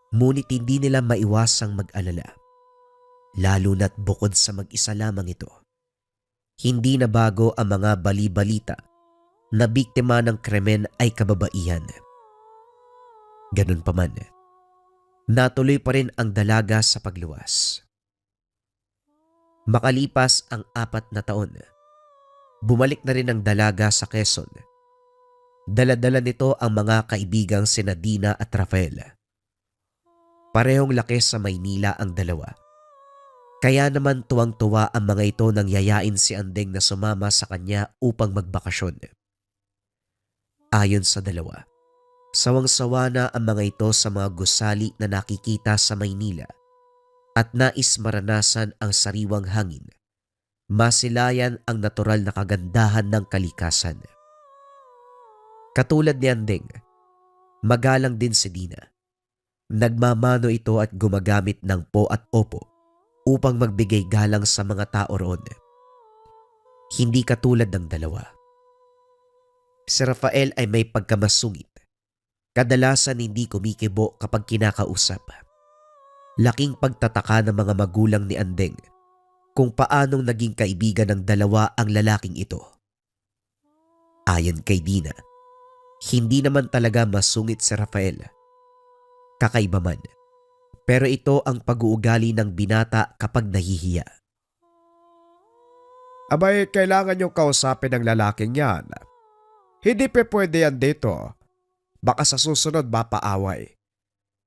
ngunit hindi nila maiwasang mag-alala. Lalo na't bukod sa mag-isa lamang ito, hindi na bago ang mga bali-balita na biktima ng krimen ay kababaihan. Ganun pa man, natuloy pa rin ang dalaga sa pagluwas. Makalipas ang 4 na taon, bumalik na rin ang dalaga sa Quezon. Dala-dala nito ang mga kaibigang sina Dina at Rafael. Parehong laki sa Maynila ang dalawa. Kaya naman tuwang-tuwa ang mga ito nang yayain si Andeng na sumama sa kanya upang magbakasyon. Ayon sa dalawa, sawang-sawa na ang mga ito sa mga gusali na nakikita sa Maynila at nais maranasan ang sariwang hangin, masilayan ang natural na kagandahan ng kalikasan. Katulad ni Andeng, magalang din si Dina. Nagmamano ito at gumagamit ng po at opo upang magbigay galang sa mga tao roon. Hindi katulad ng dalawa. Si Rafael ay may pagkamasungit. Kadalasan hindi kumikibo kapag kinakausap. Laking pagtataka ng mga magulang ni Andeng kung paanong naging kaibigan ng dalawa ang lalaking ito. Ayon kay Dina, hindi naman talaga masungit si Rafael. Kakaiba man, pero ito ang pag-uugali ng binata kapag nahihiya. Abay, kailangan yung kausapin ng lalaking yan. Hindi pwede yan dito. Baka sa susunod mapaaway.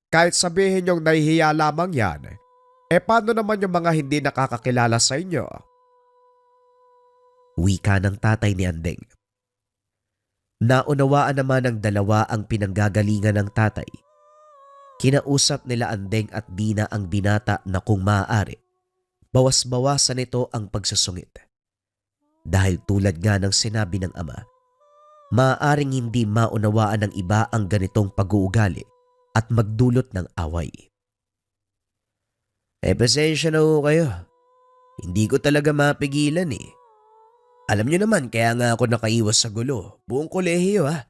Kahit sabihin yung nahihiya lamang yan, paano naman yung mga hindi nakakakilala sa inyo? Wika ng tatay ni Andeng. Naunawaan naman ng dalawa ang pinanggagalingan ng tatay. Kinausap nila Andeng at Dina ang binata na kung maaari, bawas-bawasan nito ang pagsusungit. Dahil tulad nga ng sinabi ng ama, maaaring hindi maunawaan ng iba ang ganitong pag-uugali at magdulot ng away. Pasensya na ho kayo. Hindi ko talaga mapigilan eh. Alam nyo naman kaya nga ako nakaiwas sa gulo. Buong kolehiyo ha.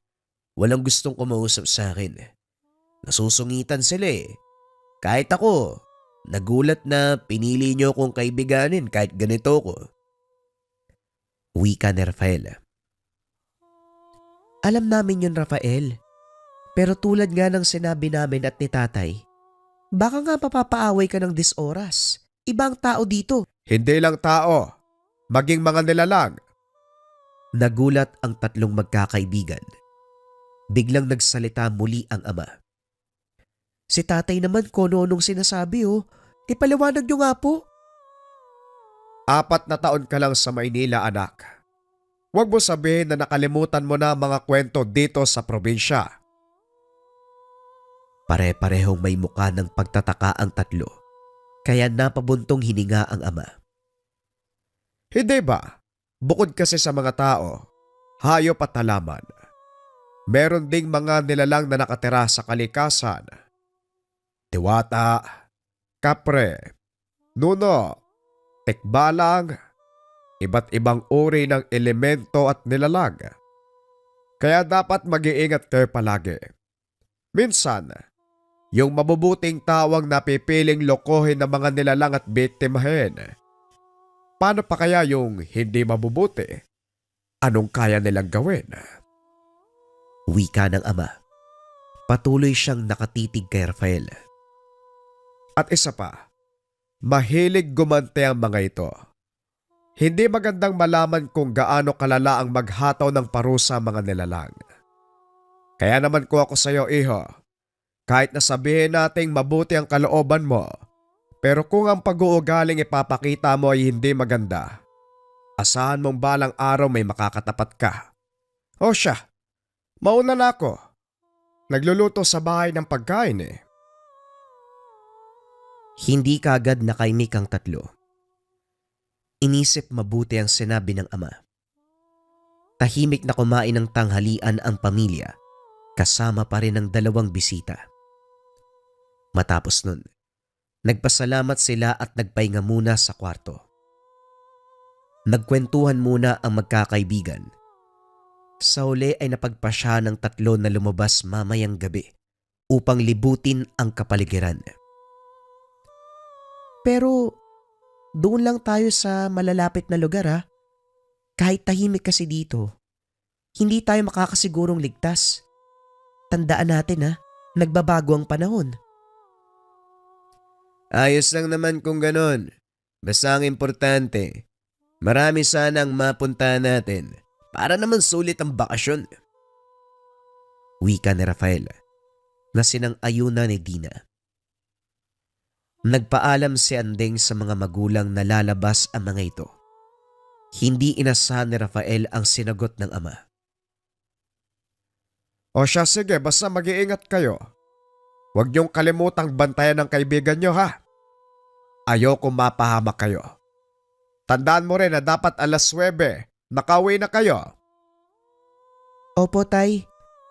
Walang gustong kumausap sa akin. Nasusungitan sila eh. Kahit ako, nagulat na pinili niyo kong kaibiganin kahit ganito ko. Wika ni Rafael. Alam namin yun, Rafael. Pero tulad nga ng sinabi namin at ni tatay, baka nga mapapaaway ka ng disoras. Ibang tao dito. Hindi lang tao, maging mga nilalang. Nagulat ang tatlong magkakaibigan. Biglang nagsalita muli ang ama. Si tatay naman kung ano-anong sinasabi Ipaliwanag niyo nga po. 4 na taon ka lang sa Maynila, anak. Huwag mo sabihin na nakalimutan mo na mga kwento dito sa probinsya. Pare-parehong may mukha ng pagtataka ang tatlo, kaya napabuntong hininga ang ama. Hindi ba? Bukod kasi sa mga tao, hayop at halaman, meron ding mga nilalang na nakatira sa kalikasan. Diwata, kapre, nuno, tikbalang, iba't ibang uri ng elemento at nilalang. Kaya dapat mag-iingat kayo palagi. Minsan, yung mabubuting tawang napipiling lokohin ng mga nilalang at biktimahin. Paano pa kaya yung hindi mabubuti? Anong kaya nilang gawin? Wika ng ama. Patuloy siyang nakatitig kay Rafael. At isa pa, mahilig gumante ang mga ito. Hindi magandang malaman kung gaano kalala ang maghataw ng parusa mga nilalang. Kaya naman ko ako sa iyo, iho, kahit na sabihin nating mabuti ang kalooban mo, pero kung ang pag-uugaling ipapakita mo ay hindi maganda, asahan mong balang araw may makakatapat ka. O siya, mauna na ako. Nagluluto sa bahay ng pagkain eh. Hindi kaagad nakaimik ang tatlo. Inisip mabuti ang sinabi ng ama. Tahimik na kumain ng tanghalian ang pamilya, kasama pa rin ang 2 bisita. Matapos nun, nagpasalamat sila at nagpahinga muna sa kwarto. Nagkwentuhan muna ang magkakaibigan. Sa huli ay napagpasya ng tatlo na lumabas mamayang gabi upang libutin ang kapaligiran. Pero doon lang tayo sa malalapit na lugar Kahit tahimik kasi dito, hindi tayo makakasigurong ligtas. Tandaan natin nagbabago ang panahon. Ayos lang naman kung ganon. Basta ang importante, marami sanang mapuntahan natin para naman sulit ang bakasyon. Wika ni Rafael na sinang-ayunan ni Dina. Nagpaalam si Andeng sa mga magulang na lalabas ang mga ito. Hindi inasahan ni Rafael ang sinagot ng ama. O siya, sige, basta mag-iingat kayo. Huwag niyong kalimutang bantayan ng kaibigan niyo, ha? Ayoko mapahamak kayo. Tandaan mo rin na dapat 9:00, nakauwi na kayo. Opo, tay.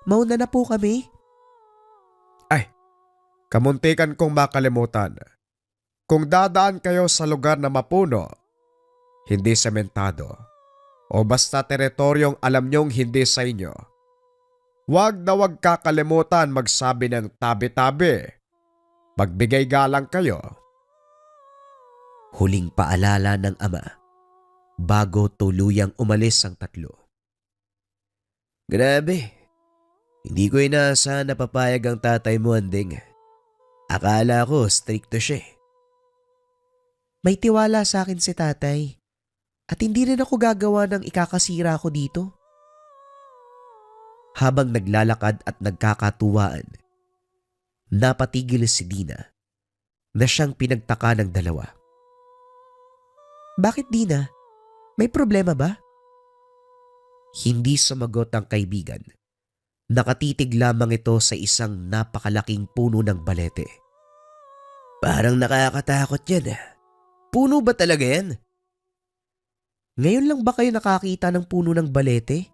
Mauna na po kami. Ay, kamuntikan kong makalimutan. Kung dadaan kayo sa lugar na mapuno, hindi sementado, o basta teritoryong alam niyong hindi sa inyo, huwag na huwag kakalimutan magsabi ng tabi-tabi. Magbigay galang kayo. Huling paalala ng ama bago tuluyang umalis ang tatlo. Grabe, hindi ko inaasahan na papayag ang tatay mo, Andeng. Akala ko stricto siya. May tiwala sa akin si tatay at hindi rin ako gagawa ng ikakasira ko dito. Habang naglalakad at nagkakatuwaan, napatigil si Dina na siyang pinagtaka ng dalawa. Bakit, Dina? May problema ba? Hindi sumagot ang kaibigan. Nakatitig lamang ito sa isang napakalaking puno ng balete. Parang nakakatakot yan. Puno ba talaga yan? Ngayon lang ba kayo nakakita ng puno ng balete?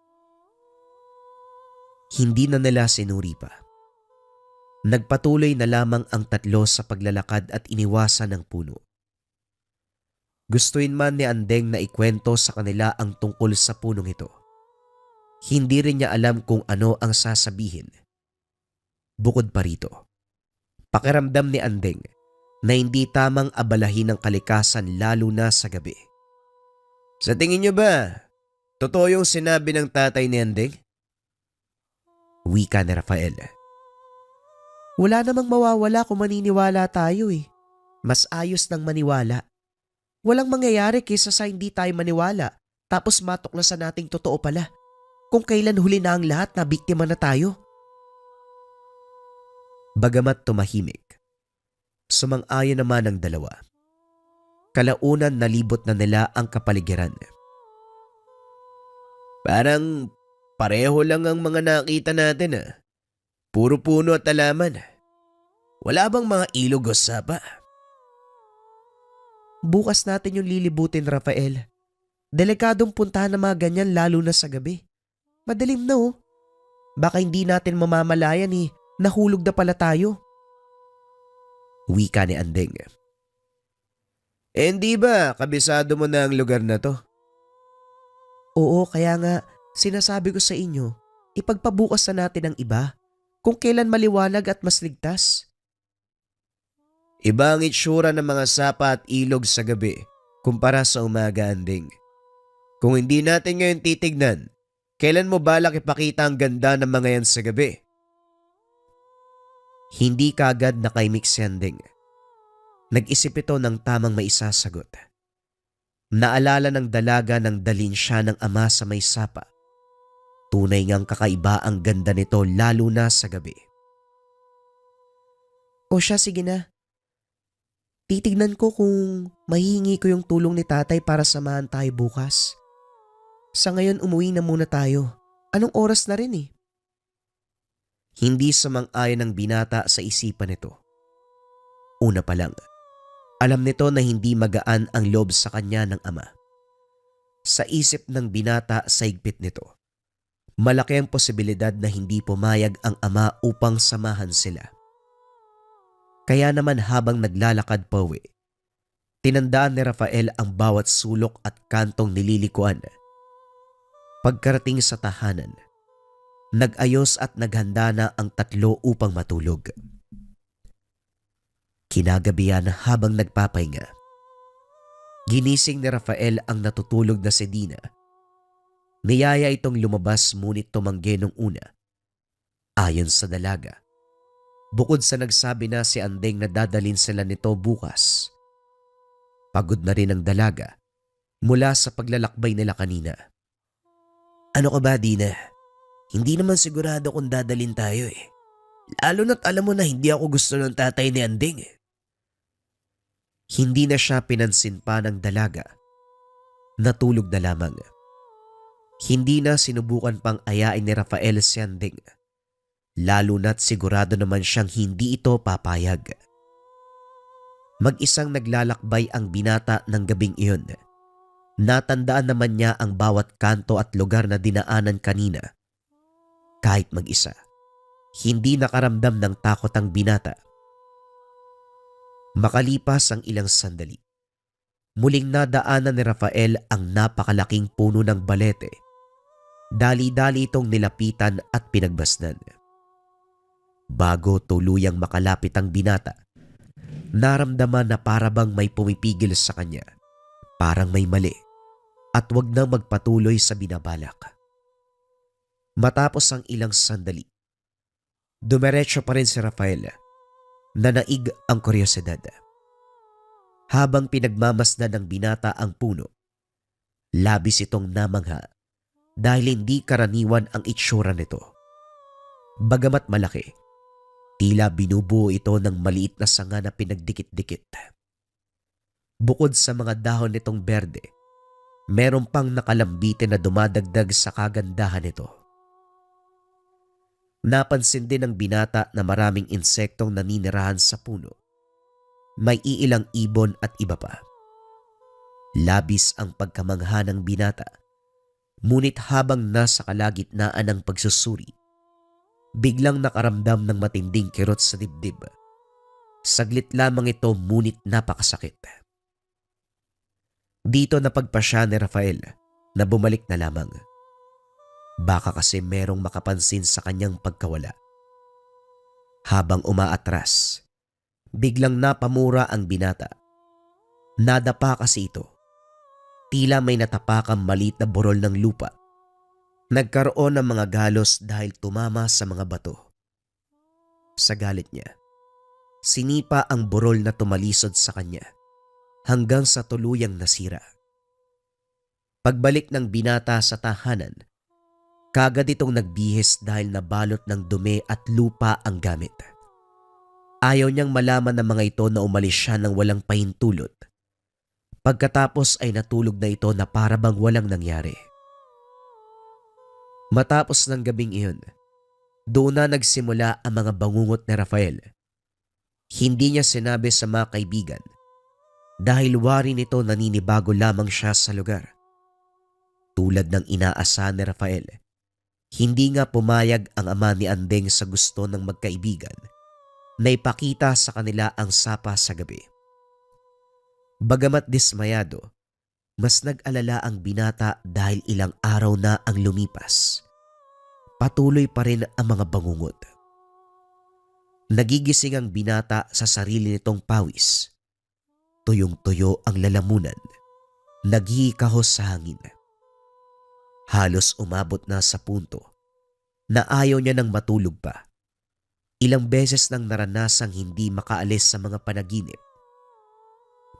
Hindi na nila sinuri pa. Nagpatuloy na lamang ang tatlo sa paglalakad at iniwasan ng puno. Gustuin man ni Andeng na ikwento sa kanila ang tungkol sa punong ito. Hindi rin niya alam kung ano ang sasabihin. Bukod pa rito, Pakiramdam ni Andeng na hindi tamang abalahin ng kalikasan lalo na sa gabi. Sa tingin niyo ba, totoo yung sinabi ng tatay ni Andeng? Wika ni Rafael. Wala namang mawawala kung maniniwala tayo eh. Mas ayos nang maniwala. Walang mangyayari kaysa sa hindi tayo maniwala tapos matuklasan nating totoo pala. Kung kailan huli na ang lahat na biktima na tayo. Bagamat tumahimik, sumang-ayon naman ang dalawa. Kalaunan nalibot na nila ang kapaligiran. Parang pareho lang ang mga nakita natin ah. Puro puno at alaman. Wala bang mga ilog o sapa? Bukas natin yung lilibutin, Rafael. Delikadong puntahan ng mga ganyan lalo na sa gabi. Madilim na oh. Baka hindi natin mamamalayan eh. Nahulog na pala tayo. Wika ni Andeng. Hindi ba kabisado mo na ang lugar na to? Oo, kaya nga sinasabi ko sa inyo, ipagpabukas na natin ang iba. Kung kailan maliwanag at mas ligtas. Iba ang itsura ng mga sapa at ilog sa gabi kumpara sa umaga, Andeng. Kung hindi natin ngayon titignan, kailan mo balak ipakita ang ganda ng mga yan sa gabi? Hindi kaagad nakaimik si Andeng. Nag-isip ito ng tamang maisasagot. Naalala ng dalaga ng dalin siya ng ama sa may sapa. Tunay ngang kakaiba ang ganda nito lalo na sa gabi. O siya, sige na. Titignan ko kung mahihingi ko yung tulong ni tatay para samahan tayo bukas. Sa ngayon umuwi na muna tayo. Anong oras na rin eh? Hindi sumang-ayon ng binata sa isipan nito. Una pa lang, alam nito na hindi magaan ang loob sa kanya ng ama. Sa isip ng binata sa higpit nito, malaki ang posibilidad na hindi pumayag ang ama upang samahan sila. Kaya naman habang naglalakad pa uwi, tinandaan ni Rafael ang bawat sulok at kantong nililikuan. Pagkarating sa tahanan, nag-ayos at naghanda na ang tatlo upang matulog. Kinagabihan habang nagpapahinga, ginising ni Rafael ang natutulog na si Dina. Niyaya itong lumabas ngunit tumanggi nung una. Ayon sa dalaga, bukod sa nagsabi na si Andeng na dadalhin sila nito bukas, pagod na rin ang dalaga mula sa paglalakbay nila kanina. Ano ka ba, Dina? Hindi naman sigurado kung dadalhin tayo eh. Lalo na't alam mo na hindi ako gusto ng tatay ni Andeng eh. Hindi na siya pinansin pa ng dalaga. Natulog na lamang. Hindi na sinubukan pang ayain ni Rafael si Andeng. Lalo na't sigurado naman siyang hindi ito papayag. Mag-isang naglalakbay ang binata ng gabing iyon. Natandaan naman niya ang bawat kanto at lugar na dinaanan kanina. Kahit mag-isa, hindi nakaramdam ng takot ang binata. Makalipas ang ilang sandali, muling nadaanan ni Rafael ang napakalaking puno ng balete. Dali-dali itong nilapitan at pinagbasnan. Bago tuluyang makalapit ang binata, naramdaman na parabang may pumipigil sa kanya. Parang may mali at wag nang magpatuloy sa binabalak. Matapos ang ilang sandali, dumiretso pa rin si Rafael na naig ang kuryosidad. Habang pinagmamasdan ng binata ang puno, labis itong namangha dahil hindi karaniwan ang itsura nito. Bagamat malaki, tila binubuo ito ng maliit na sanga na pinagdikit-dikit. Bukod sa mga dahon nitong berde, meron pang nakalambitin na dumadagdag sa kagandahan nito. Napansin din ng binata na maraming insektong naninirahan sa puno. May iilang ibon at iba pa. Labis ang pagkamangha ng binata, ngunit habang nasa kalagitnaan ng pagsusuri, biglang nakaramdam ng matinding kirot sa dibdib. Saglit lamang ito ngunit napakasakit. Dito napagpasya ni Rafael na bumalik na lamang. Baka kasi merong makapansin sa kanyang pagkawala. Habang umaatras, Biglang napamura ang binata. Nadapa kasi ito. Tila may natapakang maliit na burol ng lupa. Nagkaroon ng mga galos dahil tumama sa mga bato. Sa galit niya, sinipa ang burol na tumalisod sa kanya hanggang sa tuluyang nasira. Pagbalik ng binata sa tahanan, kagad itong nagbihis dahil nabalot ng dumi at lupa ang gamit. Ayaw niyang malaman ng mga ito na umalis siya ng walang pahintulot. Pagkatapos ay natulog na ito na para bang walang nangyari. Matapos ng gabing iyon, doon na nagsimula ang mga bangungot ni Rafael. Hindi niya sinabi sa mga kaibigan dahil wari nito naninibago lamang siya sa lugar. Tulad ng inaasahan ni Rafael, hindi nga pumayag ang ama ni Andeng sa gusto ng magkaibigan na ipakita sa kanila ang sapa sa gabi. Bagamat dismayado, mas nag-alala ang binata dahil ilang araw na ang lumipas. Patuloy pa rin ang mga bangungot. Nagigising ang binata sa sarili nitong pawis. Tuyong-tuyo ang lalamunan. Naghihikahos sa hangin. Halos umabot na sa punto na ayaw niya nang matulog pa. Ilang beses nang naranasang hindi makaalis sa mga panaginip.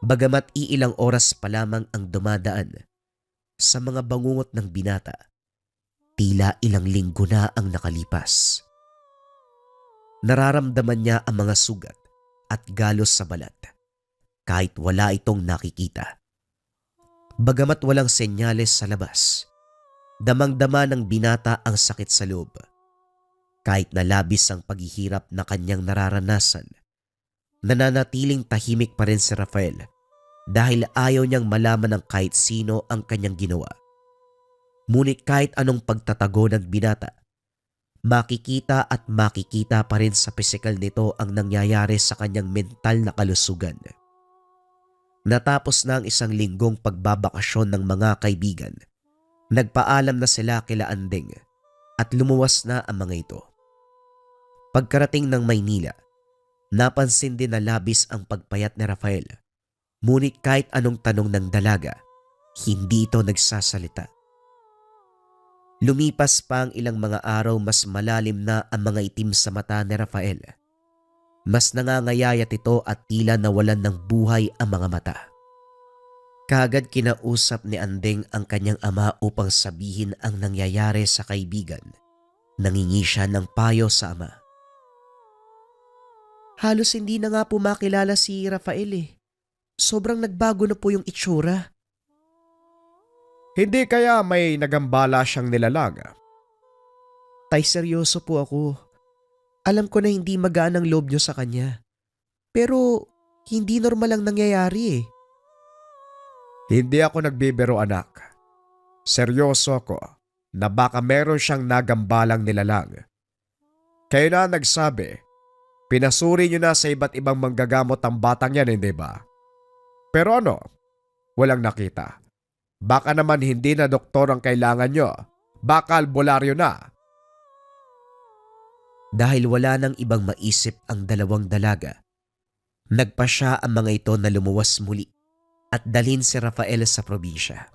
Bagamat iilang oras pa lamang ang dumadaan sa mga bangungot ng binata, tila ilang linggo na ang nakalipas. Nararamdaman niya ang mga sugat at galos sa balat kahit wala itong nakikita. Bagamat walang senyales sa labas, damang-dama ng binata ang sakit sa loob. Kahit na labis ang paghihirap na kanyang nararanasan, nananatiling tahimik pa rin si Rafael dahil ayaw niyang malaman ng kahit sino ang kanyang ginawa. Ngunit kahit anong pagtatago ng binata, makikita at makikita pa rin sa pisikal nito ang nangyayari sa kanyang mental na kalusugan. Natapos na ang isang linggong pagbabakasyon ng mga kaibigan. Nagpaalam na sila kila Andeng at lumuwas na ang mga ito. Pagkarating ng Maynila, napansin din na labis ang pagpayat ni Rafael. Ngunit kahit anong tanong ng dalaga, hindi ito nagsasalita. Lumipas pa ang ilang mga araw, mas malalim na ang mga itim sa mata ni Rafael. Mas nangangayayat ito at tila nawalan ng buhay ang mga mata. Kaagad kinausap ni Andeng ang kanyang ama upang sabihin ang nangyayari sa kaibigan. Nangingi siya ng payo sa ama. Halos hindi na nga po makilala si Rafael eh. Sobrang nagbago na po yung itsura. Hindi kaya may nagambala siyang nilalang? Tay, seryoso po ako. Alam ko na hindi magaan ang loob niyo sa kanya. Pero hindi normal ang nangyayari eh. Hindi ako nagbibiro, anak. Seryoso ako na baka meron siyang nagambalang nilalang. Kayo na nagsabi, pinasuri niyo na sa iba't ibang manggagamot ang batang yan, hindi ba? Pero ano? Walang nakita. Baka naman hindi na doktor ang kailangan nyo. Baka albularyo na. Dahil wala nang ibang maisip ang dalawang dalaga, nagpa siya ang mga ito na lumuwas muli at dalhin si Rafael sa probinsya.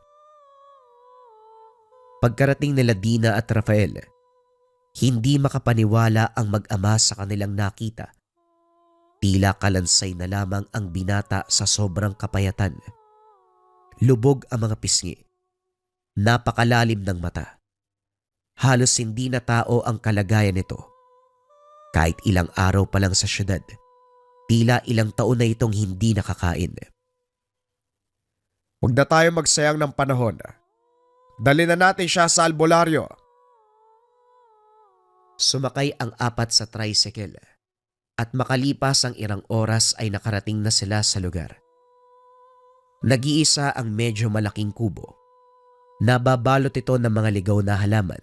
Pagkarating nila Dina at Rafael, hindi makapaniwala ang mag-ama sa kanilang nakita. Tila kalansay na lamang ang binata sa sobrang kapayatan. Lubog ang mga pisngi. Napakalalim ng mata. Halos hindi na tao ang kalagayan nito. Kahit ilang araw pa lang sa syudad, tila ilang taon na itong hindi nakakain. Huwag na tayo magsayang ng panahon. Dali na natin siya sa albularyo. Sumakay ang apat sa tricycle at makalipas ang ilang oras ay nakarating na sila sa lugar. Nag-iisa ang medyo malaking kubo. Nababalot ito ng mga ligaw na halaman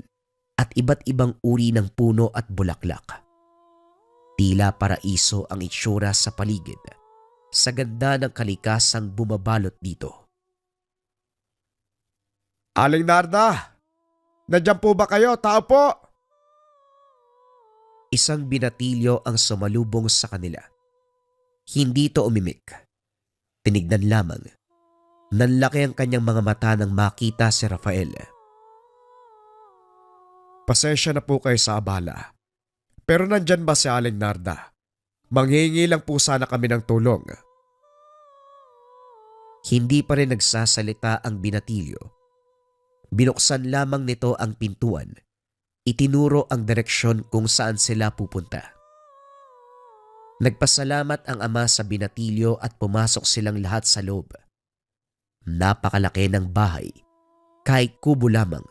at iba't ibang uri ng puno at bulaklak. Tila paraiso ang itsura sa paligid sa ganda ng kalikasang bumabalot dito. Aling Narda, nandiyan po ba kayo? Tao po! Isang binatilyo ang sumalubong sa kanila. Hindi to umimik. Tinignan lamang. Nanlaki ang kanyang mga mata nang makita si Rafael. Pasensya na po kayo sa abala. Pero nandyan ba si Aling Narda? Manghingi lang po sana kami ng tulong. Hindi pa rin nagsasalita ang binatilyo. Binuksan lamang nito ang pintuan. Itinuro ang direksyon kung saan sila pupunta. Nagpasalamat ang ama sa binatilyo at pumasok silang lahat sa loob. Napakalaki ng bahay. Kahit kubo lamang,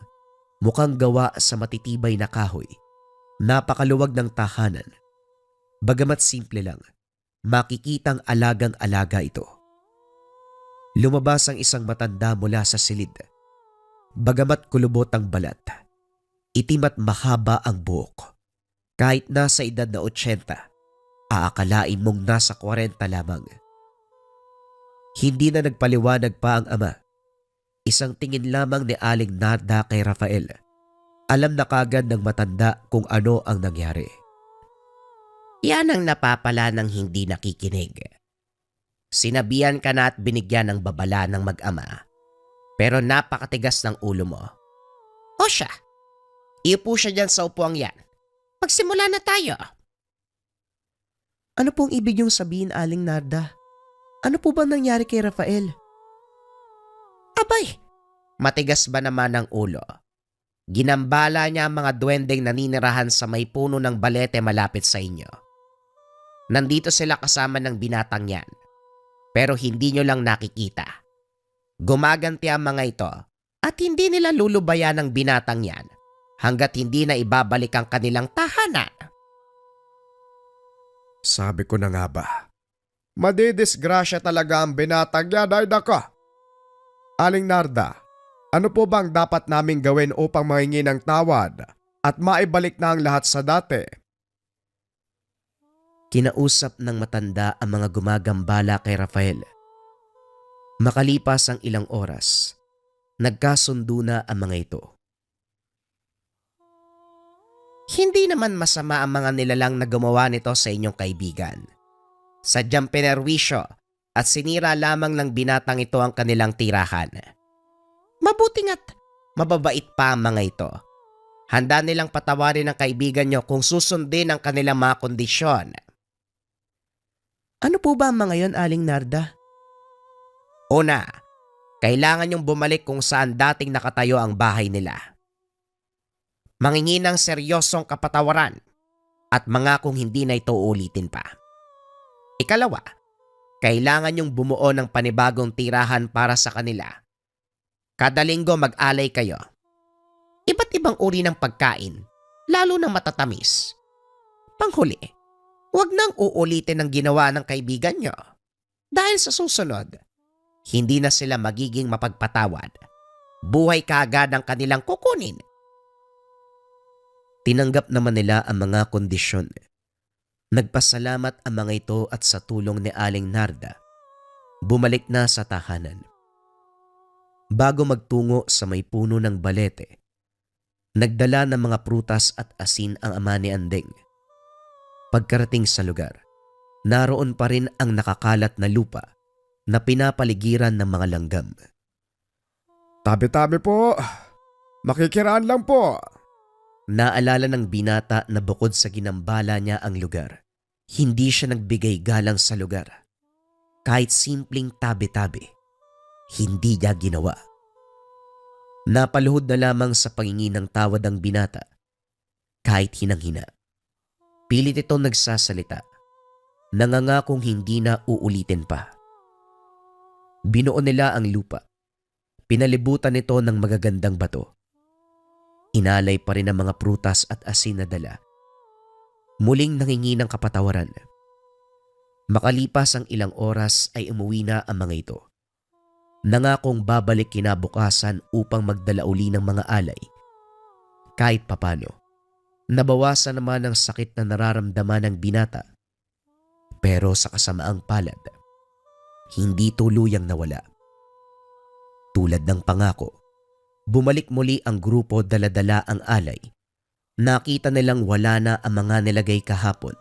mukhang gawa sa matitibay na kahoy. Napakaluwag ng tahanan. Bagamat simple lang, makikitang alagang-alaga ito. Lumabas ang isang matanda mula sa silid. Bagamat kulubot ang balat, itim at mahaba ang buhok. Kahit nasa edad na 80, aakalain mong nasa 40 lamang. Hindi na nagpaliwanag pa ang ama. Isang tingin lamang ni Aling Narda kay Rafael. Alam na kagad ng matanda kung ano ang nangyari. Yan ang napapala ng hindi nakikinig. Sinabihan ka na at binigyan ng babala ng mag-ama. Pero napakatigas ng ulo mo. O siya, iupo siya dyan sa upuang yan. Magsimula na tayo. Ano pong ibig niyong sabihin, Aling Narda? Ano po ba nangyari kay Rafael? Abay, matigas ba naman ang ulo? Ginambala niya ang mga duwendeng naninirahan sa may puno ng balete malapit sa inyo. Nandito sila kasama ng binatang yan. Pero hindi nyo lang nakikita. Gumaganti ang mga ito at hindi nila lulubayan ang binatang yan hanggat hindi na ibabalik ang kanilang tahanan. Sabi ko na nga ba, madidisgrasya talaga ang binatang yan ay nako. Aling Narda, ano po bang dapat naming gawin upang mahingi ng tawad at maibalik na ang lahat sa dati? Kinausap ng matanda ang mga gumagambala kay Rafael. Makalipas ang ilang oras, nagkasundo na ang mga ito. Hindi naman masama ang mga nilalang na gumawa nito sa inyong kaibigan. Sadyang pinerwisyo at sinira lamang ng binatang ito ang kanilang tirahan. Mabuti nga't mababait pa ang mga ito. Handa nilang patawarin ang kaibigan nyo kung susundin ang kanilang mga kondisyon. Ano po ba ang mga yon, Aling Narda? Una, kailangan nyong bumalik kung saan dating nakatayo ang bahay nila. Mangingi ng seryosong kapatawaran at mangakong hindi na ito ulitin pa. Ikalawa, kailangan nyong bumuo ng panibagong tirahan para sa kanila. Kada linggo mag-alay kayo. Iba't ibang uri ng pagkain, lalo na matatamis. Panghuli, huwag nang uulitin ang ginawa ng kaibigan nyo. Dahil sa susunod, hindi na sila magiging mapagpatawad. Buhay kaagad ang kanilang kukunin. Tinanggap naman nila ang mga kondisyon. Nagpasalamat ang mga ito at sa tulong ni Aling Narda, bumalik na sa tahanan. Bago magtungo sa may puno ng balete, nagdala ng mga prutas at asin ang ama ni Andeng. Pagkarating sa lugar, naroon pa rin ang nakakalat na lupa na pinapaligiran ng mga langgam. Tabi-tabi po, makikiraan lang po. Naalala ng binata na bukod sa ginambala niya ang lugar, hindi siya nagbigay galang sa lugar. Kahit simpleng tabi-tabi, hindi niya ginawa. Napaluhod na lamang sa pangingin ng tawad ang binata, kahit hinang-hina. Pilit itong nagsasalita, nangangakong hindi na uulitin pa. Binuo nila ang lupa, pinalibutan nito ng magagandang bato. Inalay pa rin ang mga prutas at asin na dala. Muling nangingi ng kapatawaran. Makalipas ang ilang oras ay umuwi na ang mga ito. Nangakong babalik kinabukasan upang magdala uli ng mga alay. Kahit papano, nabawasan naman ang sakit na nararamdaman ng binata. Pero sa kasamaang palad, hindi tuluyang nawala. Tulad ng pangako, bumalik muli ang grupo dala-dala ang alay. Nakita nilang wala na ang mga nilagay kahapon.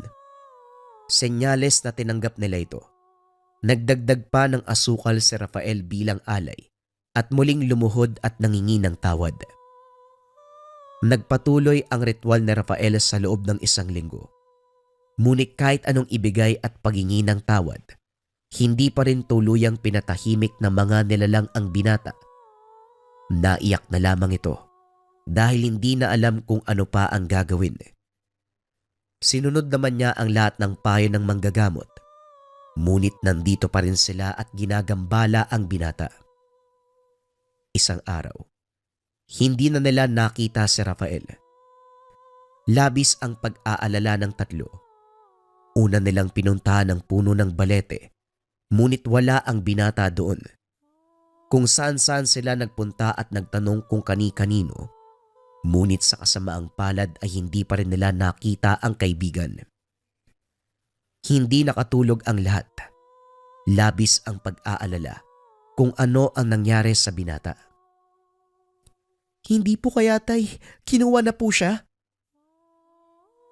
Senyales na tinanggap nila ito. Nagdagdag pa ng asukal si Rafael bilang alay at muling lumuhod at nangingi ng tawad. Nagpatuloy ang ritual ni Rafael sa loob ng 1 linggo. Ngunit kahit anong ibigay at paghingi ng tawad, hindi pa rin tuluyang pinatahimik ng mga nilalang ang binata. Naiyak na lamang ito dahil hindi na alam kung ano pa ang gagawin. Sinunod naman niya ang lahat ng payo ng manggagamot. Ngunit nandito pa rin sila at ginagambala ang binata. Isang araw, hindi na nila nakita si Rafael. Labis ang pag-aalala ng tatlo. Una nilang pinuntahan ang puno ng balete, ngunit wala ang binata doon. Kung saan-saan sila nagpunta at nagtanong kung kani-kanino, ngunit sa kasamaang palad ay hindi pa rin nila nakita ang kaibigan. Hindi nakatulog ang lahat. Labis ang pag-aalala kung ano ang nangyari sa binata. Hindi po kaya, tay, kinuha na po siya?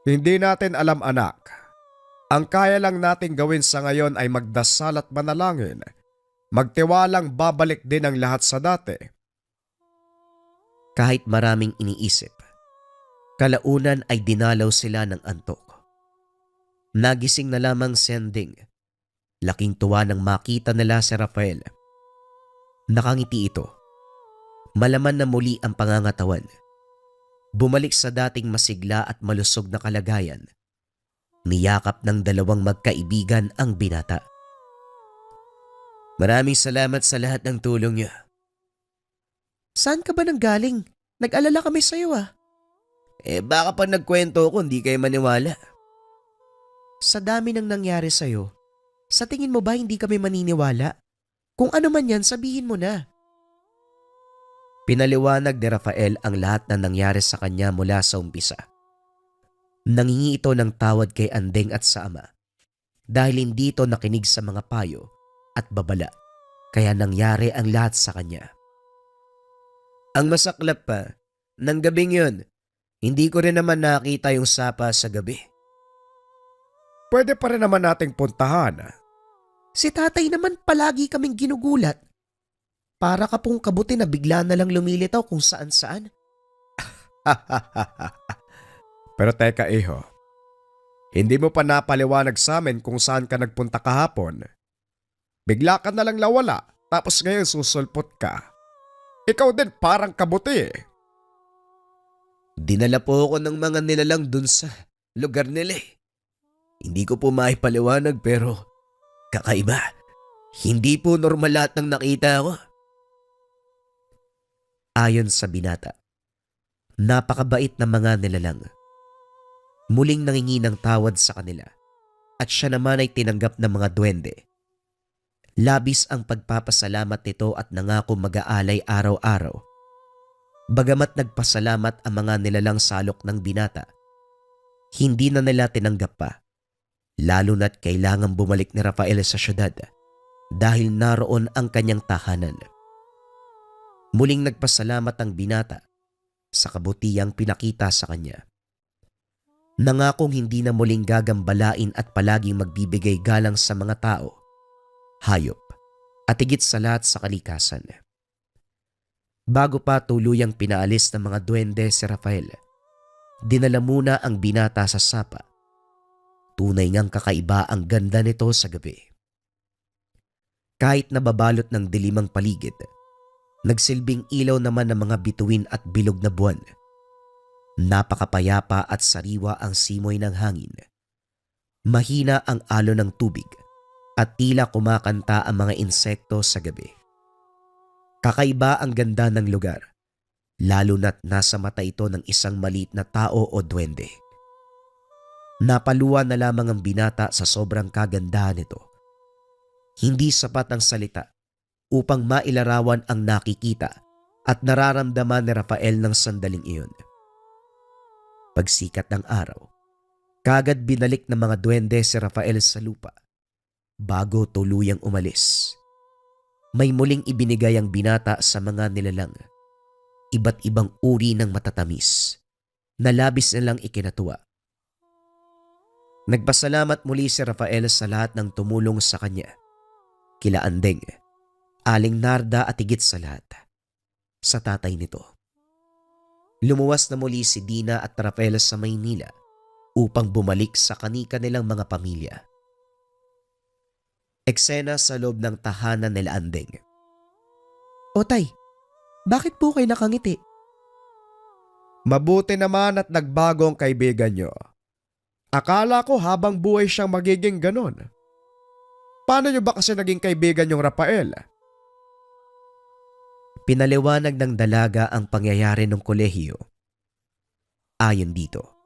Hindi natin alam, anak. Ang kaya lang nating gawin sa ngayon ay magdasal at manalangin. Magtiwalang babalik din ang lahat sa dati. Kahit maraming iniisip, kalaunan ay dinalaw sila ng antok. Nagising na lamang si Anding. Laking tuwa nang makita nila si Rafael. Nakangiti ito. Malaman na muli ang pangangatawan. Bumalik sa dating masigla at malusog na kalagayan. Niyakap ng dalawang magkaibigan ang binata. Maraming salamat sa lahat ng tulong niyo. Saan ka ba nanggaling? Nag-alala kami sa'yo ah. Baka pa nagkwento ko hindi kayo maniwala. Sa dami ng nangyari sa'yo, sa tingin mo ba hindi kami maniniwala? Kung ano man yan, sabihin mo na. Pinaliwanag ni Rafael ang lahat na nangyari sa kanya mula sa umpisa. Nangingi ito ng tawad kay Andeng at sa ama dahil hindi ito nakinig sa mga payo at babala, kaya nangyari ang lahat sa kanya. Ang masaklap pa, ng gabing yun, hindi ko rin naman nakita yung sapa sa gabi. Pwede pa rin naman nating puntahan. Si tatay naman palagi kaming ginugulat. Para ka pong kabuti na bigla na lang lumilitaw kung saan-saan. Pero teka, iho. Hindi mo pa napaliwanag sa amin kung saan ka nagpunta kahapon. Bigla ka na lang nawala, tapos ngayon susulpot ka. Ikaw din parang kabuti. Dinala po ako ng mga nilalang dun sa lugar nila eh. Hindi ko po maipaliwanag pero kakaiba. Hindi po normal lahat ng nakita ko. Ayon sa binata, napakabait na mga nilalang. Muling nangingi ng tawad sa kanila at siya naman ay tinanggap ng mga duwende. Labis ang pagpapasalamat nito at nangako mag-aalay araw-araw. Bagamat nagpasalamat ang mga nilalang salok ng binata, hindi na nila tinanggap pa. Lalo na't kailangang bumalik ni Rafael sa syudad dahil naroon ang kanyang tahanan. Muling nagpasalamat ang binata sa kabutihang pinakita sa kanya. Nangakong hindi na muling gagambalain at palaging magbibigay galang sa mga tao, hayop, at higit sa lahat sa kalikasan. Bago pa tuluyang pinaalis ng mga duwende si Rafael, dinala muna ang binata sa sapa. Tunay ngang kakaiba ang ganda nito sa gabi. Kahit nababalot ng dilimang paligid, nagsilbing ilaw naman ng mga bituin at bilog na buwan. Napakapayapa at sariwa ang simoy ng hangin. Mahina ang alon ng tubig at tila kumakanta ang mga insekto sa gabi. Kakaiba ang ganda ng lugar, lalo na't nasa mata ito ng isang maliit na tao o duwende. Napaluwa na lamang ang binata sa sobrang kagandahan nito. Hindi sapat ang salita upang mailarawan ang nakikita at nararamdaman ni Rafael ng sandaling iyon. Pagsikat ng araw, kagad binalik ng mga duwende si Rafael sa lupa bago tuluyang umalis. May muling ibinigay ang binata sa mga nilalang. Iba't ibang uri ng matatamis na labis nilang ikinatuwa. Nagpasalamat muli si Rafael sa lahat ng tumulong sa kanya. Kila Andeng, Aling Narda at higit sa lahat, sa tatay nito. Lumuwas na muli si Dina at Rafael sa Maynila upang bumalik sa kani-kanilang mga pamilya. Eksena sa loob ng tahanan nila Andeng. O tay, bakit po kayo nakangiti? Mabuti naman at nagbago ang kaibigan nyo. Akala ko habang buhay siyang magiging ganon. Paano nyo ba kasi naging kaibigan yung Rafael? Pinaliwanag ng dalaga ang pangyayari ng kolehiyo. Ayon dito,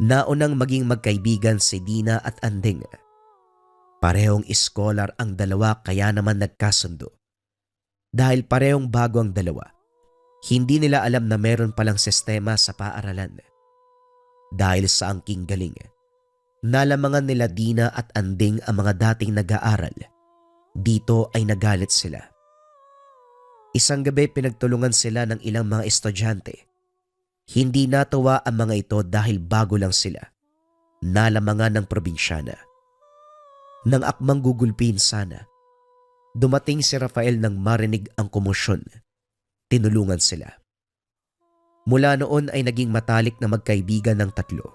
naunang maging magkaibigan si Dina at Andeng. Parehong iskolar ang dalawa kaya naman nagkasundo. Dahil parehong bago ang dalawa, hindi nila alam na meron palang sistema sa paaralan. Dahil sa angking galing, nalamangan nila Dina at Andeng ang mga dating nag-aaral. Dito ay nagalit sila. Isang gabi pinagtulungan sila ng ilang mga estudyante. Hindi natuwa ang mga ito dahil bago lang sila. Nalamangan ng probinsyana. Nang akmang gugulpin sana, dumating si Rafael nang marinig ang komosyon. Tinulungan sila. Mula noon ay naging matalik na magkaibigan ng tatlo.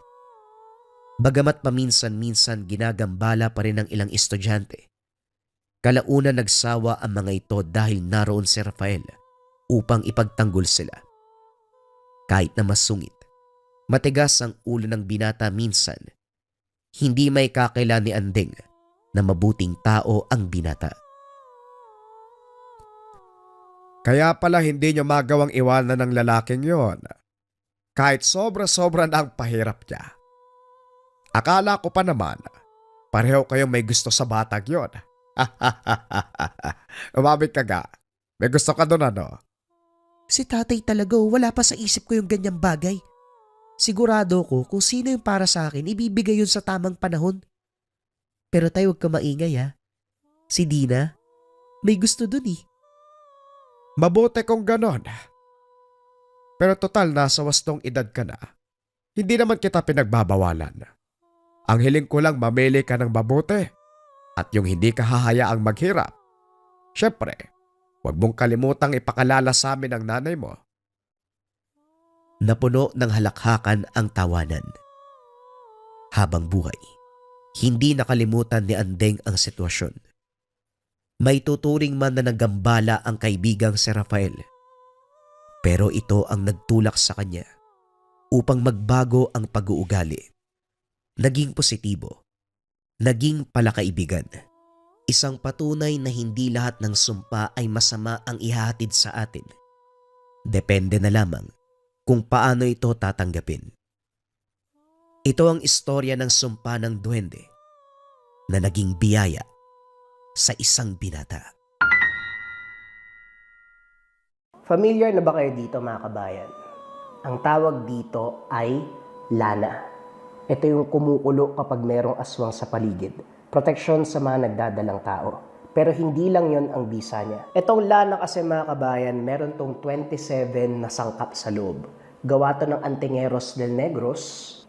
Bagamat paminsan-minsan ginagambala pa rin ng ilang estudyante, kalauna nagsawa ang mga ito dahil naroon si Rafael upang ipagtanggol sila. Kahit na masungit, matigas ang ulo ng binata minsan, hindi may kakailan ni Andeng na mabuting tao ang binata. Kaya pala hindi nyo magawang iwanan ng lalaking yon. Kahit sobra-sobra na ang pahirap niya. Akala ko pa naman, pareho kayong may gusto sa batag yon. Umabit ka ga. May gusto ka doon ano? Si tatay talaga, wala pa sa isip ko yung ganyang bagay. Sigurado ko kung sino yung para sa akin, ibibigay yun sa tamang panahon. Pero tayo huwag ka maingay ha. Si Dina, may gusto dun eh. Mabuti kung ganon. Pero total nasa wastong edad ka na. Hindi naman kita pinagbabawalan. Ang hiling ko lang mamili ka ng mabuti at yung hindi ka hahayaang maghirap. Siyempre, huwag mong kalimutang ipakalala sa amin ang nanay mo. Napuno ng halakhakan ang tawanan. Habang buhay, hindi nakalimutan ni Andeng ang sitwasyon. May tuturing man na nagambala ang kaibigang si Rafael. Pero ito ang nagtulak sa kanya upang magbago ang pag-uugali. Naging positibo. Naging palakaibigan. Isang patunay na hindi lahat ng sumpa ay masama ang ihahatid sa atin. Depende na lamang kung paano ito tatanggapin. Ito ang istorya ng sumpa ng duwende na naging biyaya sa isang binata. Familiar na ba kayo dito mga kabayan? Ang tawag dito ay lana. Ito yung kumukulo kapag merong aswang sa paligid. Proteksyon sa mga nagdadalang tao. Pero hindi lang yon ang bisa niya. Itong lana kasi mga kabayan, meron tong 27 na sangkap sa loob. Gawa to ng Antingeros del Negros,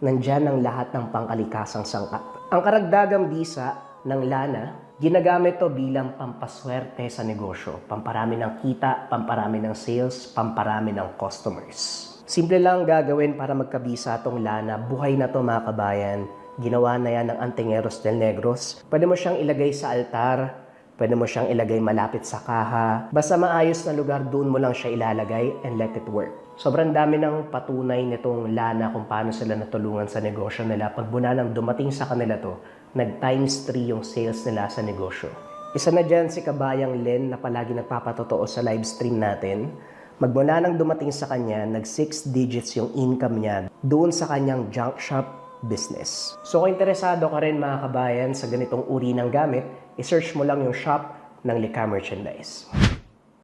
nandyan ang lahat ng pangkalikasang sangkap. Ang karagdagang bisa ng lana, ginagamit to bilang pampaswerte sa negosyo, pamparami ng kita, pamparami ng sales, pamparami ng customers. Simple lang gagawin para magkabisa tong lana. Buhay na to mga kabayan. Ginawa na yan ng Antingeros del Negros. Pwede mo siyang ilagay sa altar, pwede mo siyang ilagay malapit sa kaha. Basta maayos na lugar, doon mo lang siya ilalagay and let it work. Sobrang dami ng patunay nitong lana kung paano sila natulungan sa negosyo nila. Pag nang dumating sa kanila to, nag-times 3 yung sales nila sa negosyo. Isa na dyan si Kabayang Len na palagi nagpapatotoo sa live stream natin. Magmula nang dumating sa kanya, nag 6 digits yung income niya doon sa kanyang junk shop business. So kung interesado ka rin mga kabayan sa ganitong uri ng gamit, i-search mo lang yung shop ng Lika Merchandise.